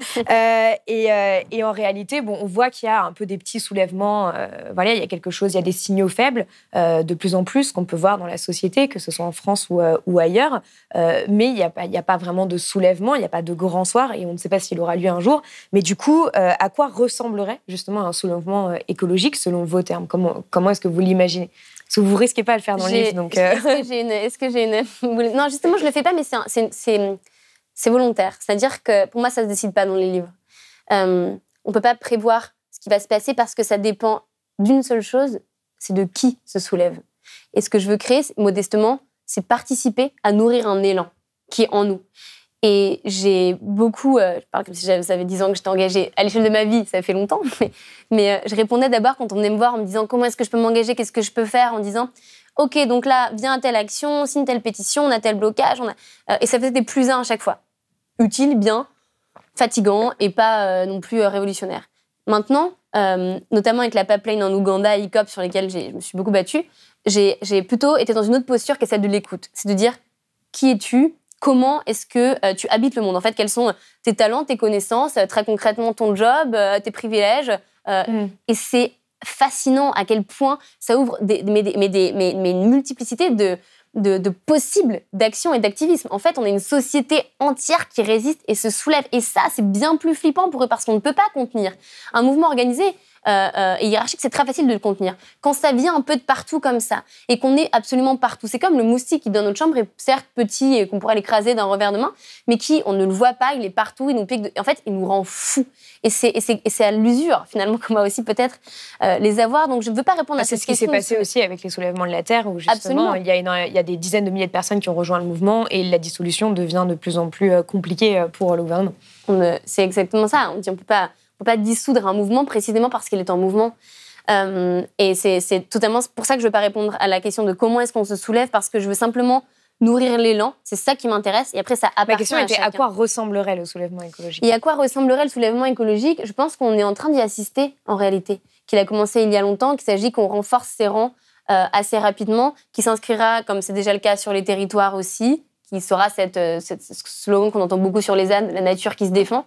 Et en réalité, on voit qu'il y a un peu des petits soulèvements. Voilà, il y a quelque chose, il y a des signaux faibles de plus en plus qu'on peut voir dans la société, que ce soit en France ou ailleurs. Mais il n'y a pas vraiment de soulèvement, il n'y a pas de grand soir et on ne sait pas s'il aura lieu un jour. Mais du coup, à quoi ressemblerait justement un soulèvement écologique selon vos termes ? Comment est-ce que vous l'imaginez ? Parce que vous ne risquez pas de le faire dans le livre. Donc, Est-ce que j'ai une... Non, justement, je ne le fais pas, mais c'est volontaire. C'est-à-dire que pour moi, ça ne se décide pas dans les livres. On ne peut pas prévoir ce qui va se passer parce que ça dépend d'une seule chose, c'est de qui se soulève. Et ce que je veux créer, modestement, c'est participer à nourrir un élan qui est en nous. Et j'ai beaucoup... je parle comme si ça avait 10 ans que j'étais engagée à l'échelle de ma vie, ça fait longtemps, mais je répondais d'abord quand on venait me voir en me disant comment est-ce que je peux m'engager, qu'est-ce que je peux faire, en disant OK, donc là, viens à telle action, signe telle pétition, on a tel blocage. Et ça faisait des plus un à chaque fois. Utile, bien, fatigant et pas non plus révolutionnaire. Maintenant, notamment avec la pipeline en Ouganda et ICOP sur lesquels je me suis beaucoup battue, j'ai plutôt été dans une autre posture qui est celle de l'écoute. C'est de dire qui es-tu ? Comment est-ce que tu habites le monde ? En fait, quels sont tes talents, tes connaissances, très concrètement ton job, tes privilèges. Et c'est fascinant à quel point ça ouvre une multiplicité de possibles d'actions et d'activisme. En fait, on est une société entière qui résiste et se soulève. Et ça, c'est bien plus flippant pour eux parce qu'on ne peut pas contenir. Un mouvement organisé et hiérarchique, c'est très facile de le contenir. Quand ça vient un peu de partout comme ça et qu'on est absolument partout, c'est comme le moustique qui, dans notre chambre, est certes petit et qu'on pourrait l'écraser d'un revers de main, mais qui, on ne le voit pas, il est partout, il nous pique. En fait, il nous rend fous. Et c'est à l'usure, finalement, qu'on va aussi peut-être les avoir. Donc, je ne veux pas répondre à cette question. C'est ce qui s'est passé aussi avec les soulèvements de la Terre, où justement, il y a des dizaines de milliers de personnes qui ont rejoint le mouvement et la dissolution devient de plus en plus compliquée pour le gouvernement. C'est exactement ça. On dit on peut pas dissoudre un mouvement précisément parce qu'il est en mouvement. Et c'est totalement pour ça que je ne veux pas répondre à la question de comment est-ce qu'on se soulève, parce que je veux simplement nourrir l'élan. C'est ça qui m'intéresse. Et après, ça appartient à chacun. Ma question était à quoi ressemblerait le soulèvement écologique ? Et à quoi ressemblerait le soulèvement écologique ? Je pense qu'on est en train d'y assister, en réalité. Qu'il a commencé il y a longtemps, qu'il s'agit qu'on renforce ses rangs assez rapidement, qui s'inscrira, comme c'est déjà le cas sur les territoires aussi, qui sera cette slogan qu'on entend beaucoup sur les ânes, la nature qui se défend,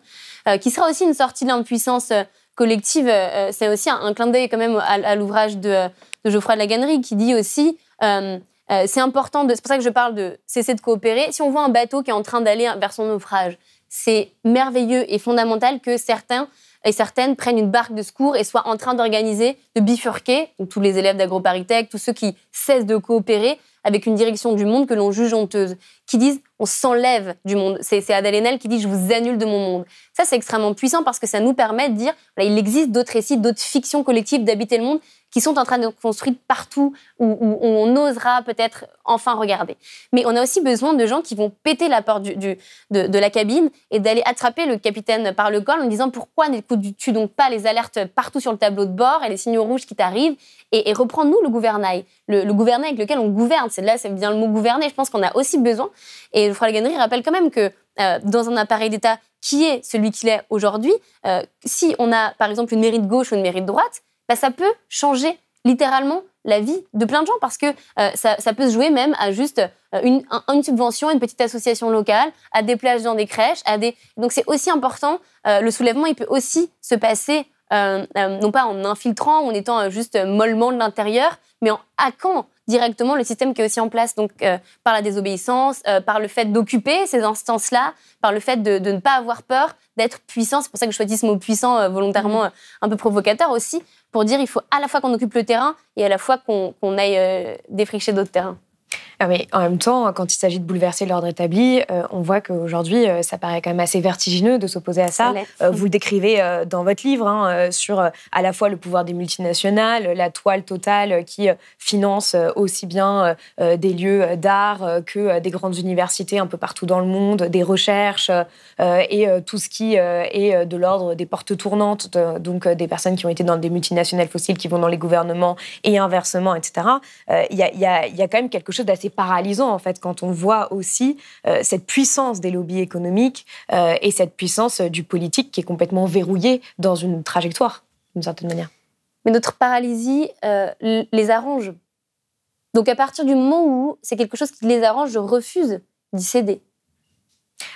qui sera aussi une sortie de l'impuissance collective. C'est aussi un clin d'œil quand même à l'ouvrage de Geoffroy de la Gannerie, qui dit aussi c'est important, c'est pour ça que je parle de cesser de coopérer. Si on voit un bateau qui est en train d'aller vers son naufrage, c'est merveilleux et fondamental que certains et certaines prennent une barque de secours et soient en train d'organiser, de bifurquer, donc tous les élèves d'AgroParisTech, tous ceux qui cessent de coopérer avec une direction du monde que l'on juge honteuse, qui disent on s'enlève du monde. C'est Adèle Haenel qui dit je vous annule de mon monde. Ça, c'est extrêmement puissant parce que ça nous permet de dire voilà, il existe d'autres récits, d'autres fictions collectives d'habiter le monde qui sont en train de construire partout où on osera peut-être enfin regarder. Mais on a aussi besoin de gens qui vont péter la porte de la cabine et d'aller attraper le capitaine par le col en disant pourquoi n'écoutes-tu donc pas les alertes partout sur le tableau de bord et les signaux rouges qui t'arrivent et reprends-nous le gouvernail. Le gouvernail avec lequel on gouverne. C'est bien le mot gouverner. Je pense qu'on a aussi besoin. Et Geoffroy Lagannerie rappelle quand même que dans un appareil d'État qui est celui qu'il est aujourd'hui, si on a par exemple une mairie de gauche ou une mairie de droite, ça peut changer littéralement la vie de plein de gens parce que ça peut se jouer même à juste une subvention, une petite association locale, à des plages dans des crèches. Donc c'est aussi important. Le soulèvement, il peut aussi se passer non pas en infiltrant, en étant juste mollement de l'intérieur, mais en hackant directement le système qui est aussi en place, donc par la désobéissance, par le fait d'occuper ces instances-là, par le fait de ne pas avoir peur, d'être puissant. C'est pour ça que je choisis ce mot puissant volontairement un peu provocateur aussi, pour dire il faut à la fois qu'on occupe le terrain et à la fois qu'on aille défricher d'autres terrains. Mais en même temps, quand il s'agit de bouleverser l'ordre établi, on voit qu'aujourd'hui, ça paraît quand même assez vertigineux de s'opposer à ça. Vous le décrivez dans votre livre, sur à la fois le pouvoir des multinationales, la toile totale qui finance aussi bien des lieux d'art que des grandes universités un peu partout dans le monde, des recherches et tout ce qui est de l'ordre des portes tournantes, donc des personnes qui ont été dans des multinationales fossiles qui vont dans les gouvernements et inversement, etc. Il y a quand même quelque chose d'assez paralysant, en fait, quand on voit aussi cette puissance des lobbies économiques et cette puissance du politique qui est complètement verrouillée dans une trajectoire, d'une certaine manière. Mais notre paralysie les arrange. Donc, à partir du moment où c'est quelque chose qui les arrange, je refuse d'y céder.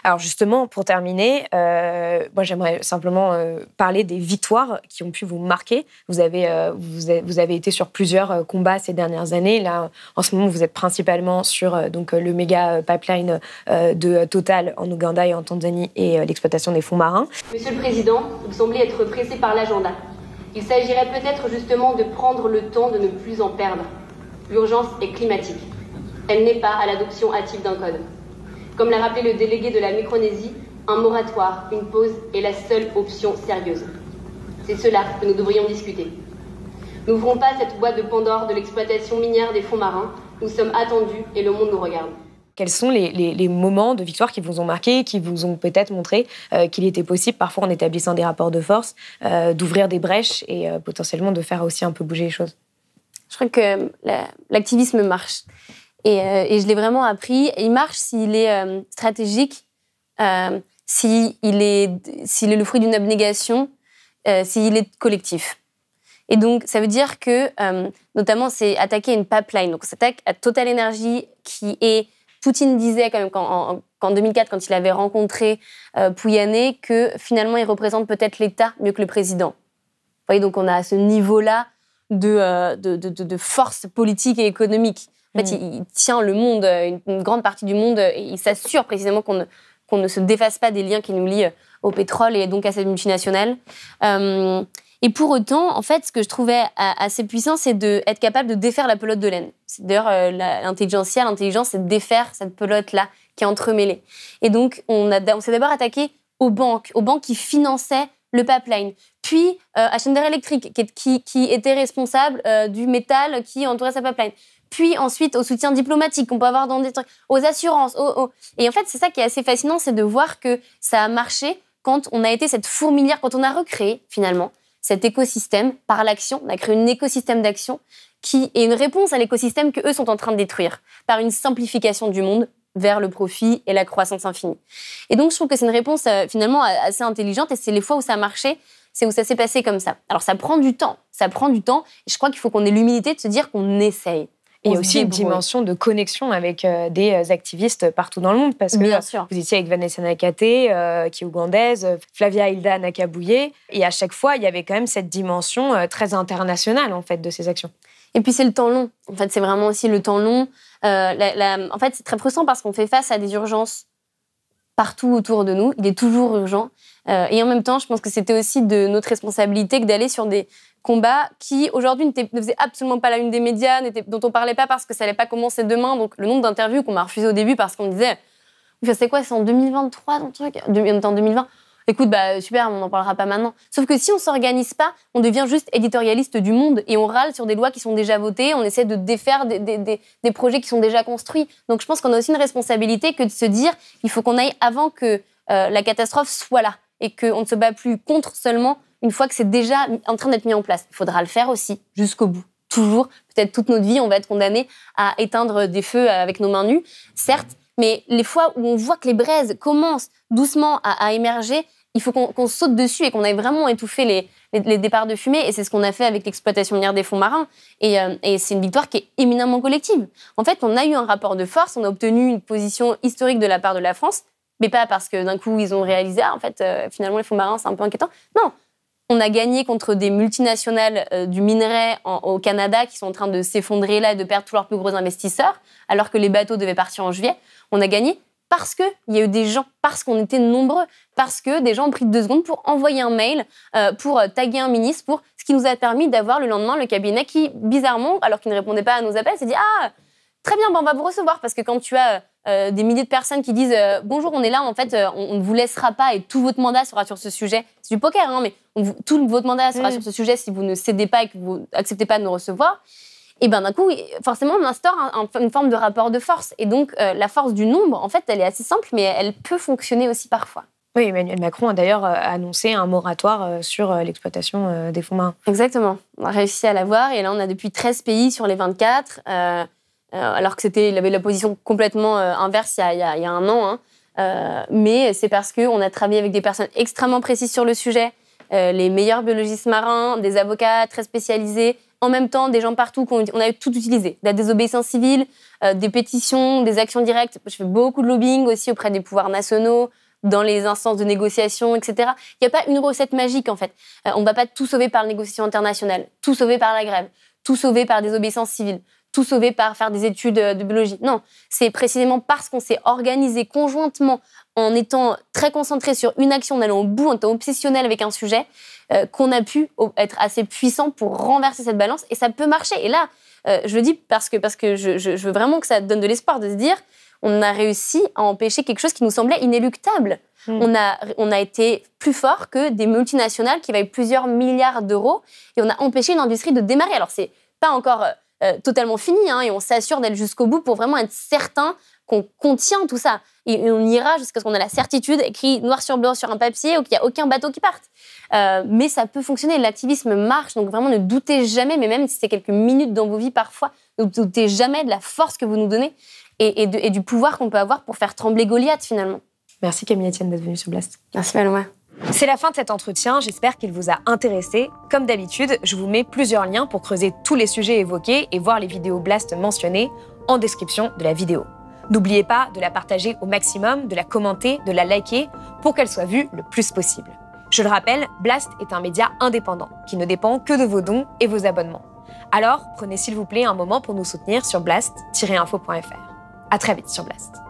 Alors justement, pour terminer, moi j'aimerais simplement parler des victoires qui ont pu vous marquer. Vous avez été sur plusieurs combats ces dernières années. Là, en ce moment, vous êtes principalement sur donc le méga pipeline de Total en Ouganda et en Tanzanie et l'exploitation des fonds marins. Monsieur le Président, vous semblez être pressé par l'agenda. Il s'agirait peut-être justement de prendre le temps de ne plus en perdre. L'urgence est climatique. Elle n'est pas à l'adoption hâtive d'un code. Comme l'a rappelé le délégué de la Micronésie, un moratoire, une pause est la seule option sérieuse. C'est cela que nous devrions discuter. N'ouvrons pas cette boîte de Pandore de l'exploitation minière des fonds marins. Nous sommes attendus et le monde nous regarde. Quels sont les moments de victoire qui vous ont marqué, qui vous ont peut-être montré qu'il était possible, parfois en établissant des rapports de force, d'ouvrir des brèches et potentiellement de faire aussi un peu bouger les choses? Je crois que l'activisme marche. Et je l'ai vraiment appris. Il marche s'il est stratégique, s'il est le fruit d'une abnégation, s'il est collectif. Et donc, ça veut dire que, notamment, c'est attaquer une pipeline. Donc, on s'attaque à Total Energy, qui est... Poutine disait quand même qu'en 2004, quand il avait rencontré Pouyanné, que finalement, il représente peut-être l'État mieux que le président. Vous voyez, donc on a ce niveau-là de force politique et économique. En fait, il tient le monde, une grande partie du monde, et il s'assure précisément qu'on ne se défasse pas des liens qui nous lient au pétrole et donc à cette multinationale. Et pour autant, en fait, ce que je trouvais assez puissant, c'est d'être capable de défaire la pelote de laine. D'ailleurs, l'intelligence, c'est de défaire cette pelote-là qui est entremêlée. Et donc, on s'est d'abord attaqué aux banques qui finançaient le pipeline, puis à Schneider Electric, qui était responsable du métal qui entourait sa pipeline, puis ensuite au soutien diplomatique qu'on peut avoir dans des trucs, aux assurances. Et en fait, c'est ça qui est assez fascinant, c'est de voir que ça a marché quand on a été cette fourmilière, quand on a recréé finalement cet écosystème par l'action. On a créé un écosystème d'action qui est une réponse à l'écosystème qu'eux sont en train de détruire par une simplification du monde vers le profit et la croissance infinie. Et donc, je trouve que c'est une réponse finalement assez intelligente, et c'est les fois où ça a marché, c'est où ça s'est passé comme ça. Alors, ça prend du temps, et je crois qu'il faut qu'on ait l'humilité de se dire qu'on essaye. Et aussi une dimension de connexion avec des activistes partout dans le monde, parce que vous étiez avec Vanessa Nakate, qui est ougandaise, Flavia Hilda Nakabouye, et à chaque fois, il y avait quand même cette dimension très internationale, en fait, de ces actions. Et puis, c'est le temps long. En fait, c'est vraiment aussi le temps long. En fait, c'est très frustrant parce qu'on fait face à des urgences partout autour de nous. Il est toujours urgent. Et en même temps, je pense que c'était aussi de notre responsabilité que d'aller sur des combats qui, aujourd'hui, ne faisaient absolument pas la une des médias, dont on ne parlait pas parce que ça n'allait pas commencer demain. Donc, le nombre d'interviews qu'on m'a refusé au début parce qu'on me disait « C'est quoi, c'est en 2023 ton truc ?» On était en 2020. Écoute, super, on n'en parlera pas maintenant. Sauf que si on s'organise pas, on devient juste éditorialiste du monde et on râle sur des lois qui sont déjà votées, on essaie de défaire des projets qui sont déjà construits. Donc je pense qu'on a aussi une responsabilité que de se dire il faut qu'on aille avant que la catastrophe soit là et qu'on ne se bat plus contre seulement une fois que c'est déjà en train d'être mis en place. Il faudra le faire aussi jusqu'au bout. Toujours, peut-être toute notre vie, on va être condamné à éteindre des feux avec nos mains nues, certes, mais les fois où on voit que les braises commencent doucement à émerger, il faut qu'on saute dessus et qu'on aille vraiment étouffer les départs de fumée. Et c'est ce qu'on a fait avec l'exploitation minière des fonds marins. Et c'est une victoire qui est éminemment collective. En fait, on a eu un rapport de force, on a obtenu une position historique de la part de la France, mais pas parce que d'un coup, ils ont réalisé, finalement, les fonds marins, c'est un peu inquiétant. Non, on a gagné contre des multinationales du minerai au Canada qui sont en train de s'effondrer là et de perdre tous leurs plus gros investisseurs, alors que les bateaux devaient partir en juillet. On a gagné parce qu'il y a eu des gens, parce qu'on était nombreux, parce que des gens ont pris 2 secondes pour envoyer un mail, pour taguer un ministre, ce qui nous a permis d'avoir le lendemain le cabinet qui, bizarrement, alors qu'il ne répondait pas à nos appels, s'est dit « Ah, très bien, on va vous recevoir ». Parce que quand tu as des milliers de personnes qui disent « Bonjour, on est là, en fait, on ne vous laissera pas et tout votre mandat sera sur ce sujet ». C'est du poker, hein, mais tout votre mandat sera sur ce sujet si vous ne cédez pas et que vous n'acceptez pas de nous recevoir. Et d'un coup, forcément, on instaure une forme de rapport de force. Et donc, la force du nombre, en fait, elle est assez simple, mais elle peut fonctionner aussi parfois. Oui, Emmanuel Macron a d'ailleurs annoncé un moratoire sur l'exploitation des fonds marins. Exactement. On a réussi à l'avoir. Et là, on a depuis 13 pays sur les 24, alors que il avait la position complètement inverse il y a un an. Mais c'est parce qu'on a travaillé avec des personnes extrêmement précises sur le sujet, les meilleurs biologistes marins, des avocats très spécialisés, en même temps, des gens partout, on a tout utilisé. De la désobéissance civile, des pétitions, des actions directes. Je fais beaucoup de lobbying aussi auprès des pouvoirs nationaux, dans les instances de négociation, etc. Il n'y a pas une recette magique, en fait. On ne va pas tout sauver par la négociation internationale, tout sauver par la grève, tout sauver par la désobéissance civile, tout sauver par faire des études de biologie. Non, c'est précisément parce qu'on s'est organisé conjointement en étant très concentré sur une action, en allant au bout, en étant obsessionnel avec un sujet, qu'on a pu être assez puissant pour renverser cette balance. Et ça peut marcher. Et là, je le dis parce que je veux vraiment que ça donne de l'espoir de se dire on a réussi à empêcher quelque chose qui nous semblait inéluctable. On a été plus fort que des multinationales qui valaient plusieurs milliards d'euros et on a empêché une industrie de démarrer. Alors, c'est pas encore totalement fini et on s'assure d'être jusqu'au bout pour vraiment être certain qu'on contient tout ça. Et on ira jusqu'à ce qu'on ait la certitude, écrit noir sur blanc sur un papier, ou qu'il n'y a aucun bateau qui parte. Mais ça peut fonctionner, l'activisme marche, donc vraiment ne doutez jamais, mais même si c'est quelques minutes dans vos vies parfois, ne doutez jamais de la force que vous nous donnez et du pouvoir qu'on peut avoir pour faire trembler Goliath finalement. Merci Camille Etienne d'être venue sur Blast. Merci Paloma. C'est la fin de cet entretien, j'espère qu'il vous a intéressé. Comme d'habitude, je vous mets plusieurs liens pour creuser tous les sujets évoqués et voir les vidéos Blast mentionnées en description de la vidéo. N'oubliez pas de la partager au maximum, de la commenter, de la liker pour qu'elle soit vue le plus possible. Je le rappelle, Blast est un média indépendant qui ne dépend que de vos dons et vos abonnements. Alors, prenez s'il vous plaît un moment pour nous soutenir sur blast-info.fr. À très vite sur Blast.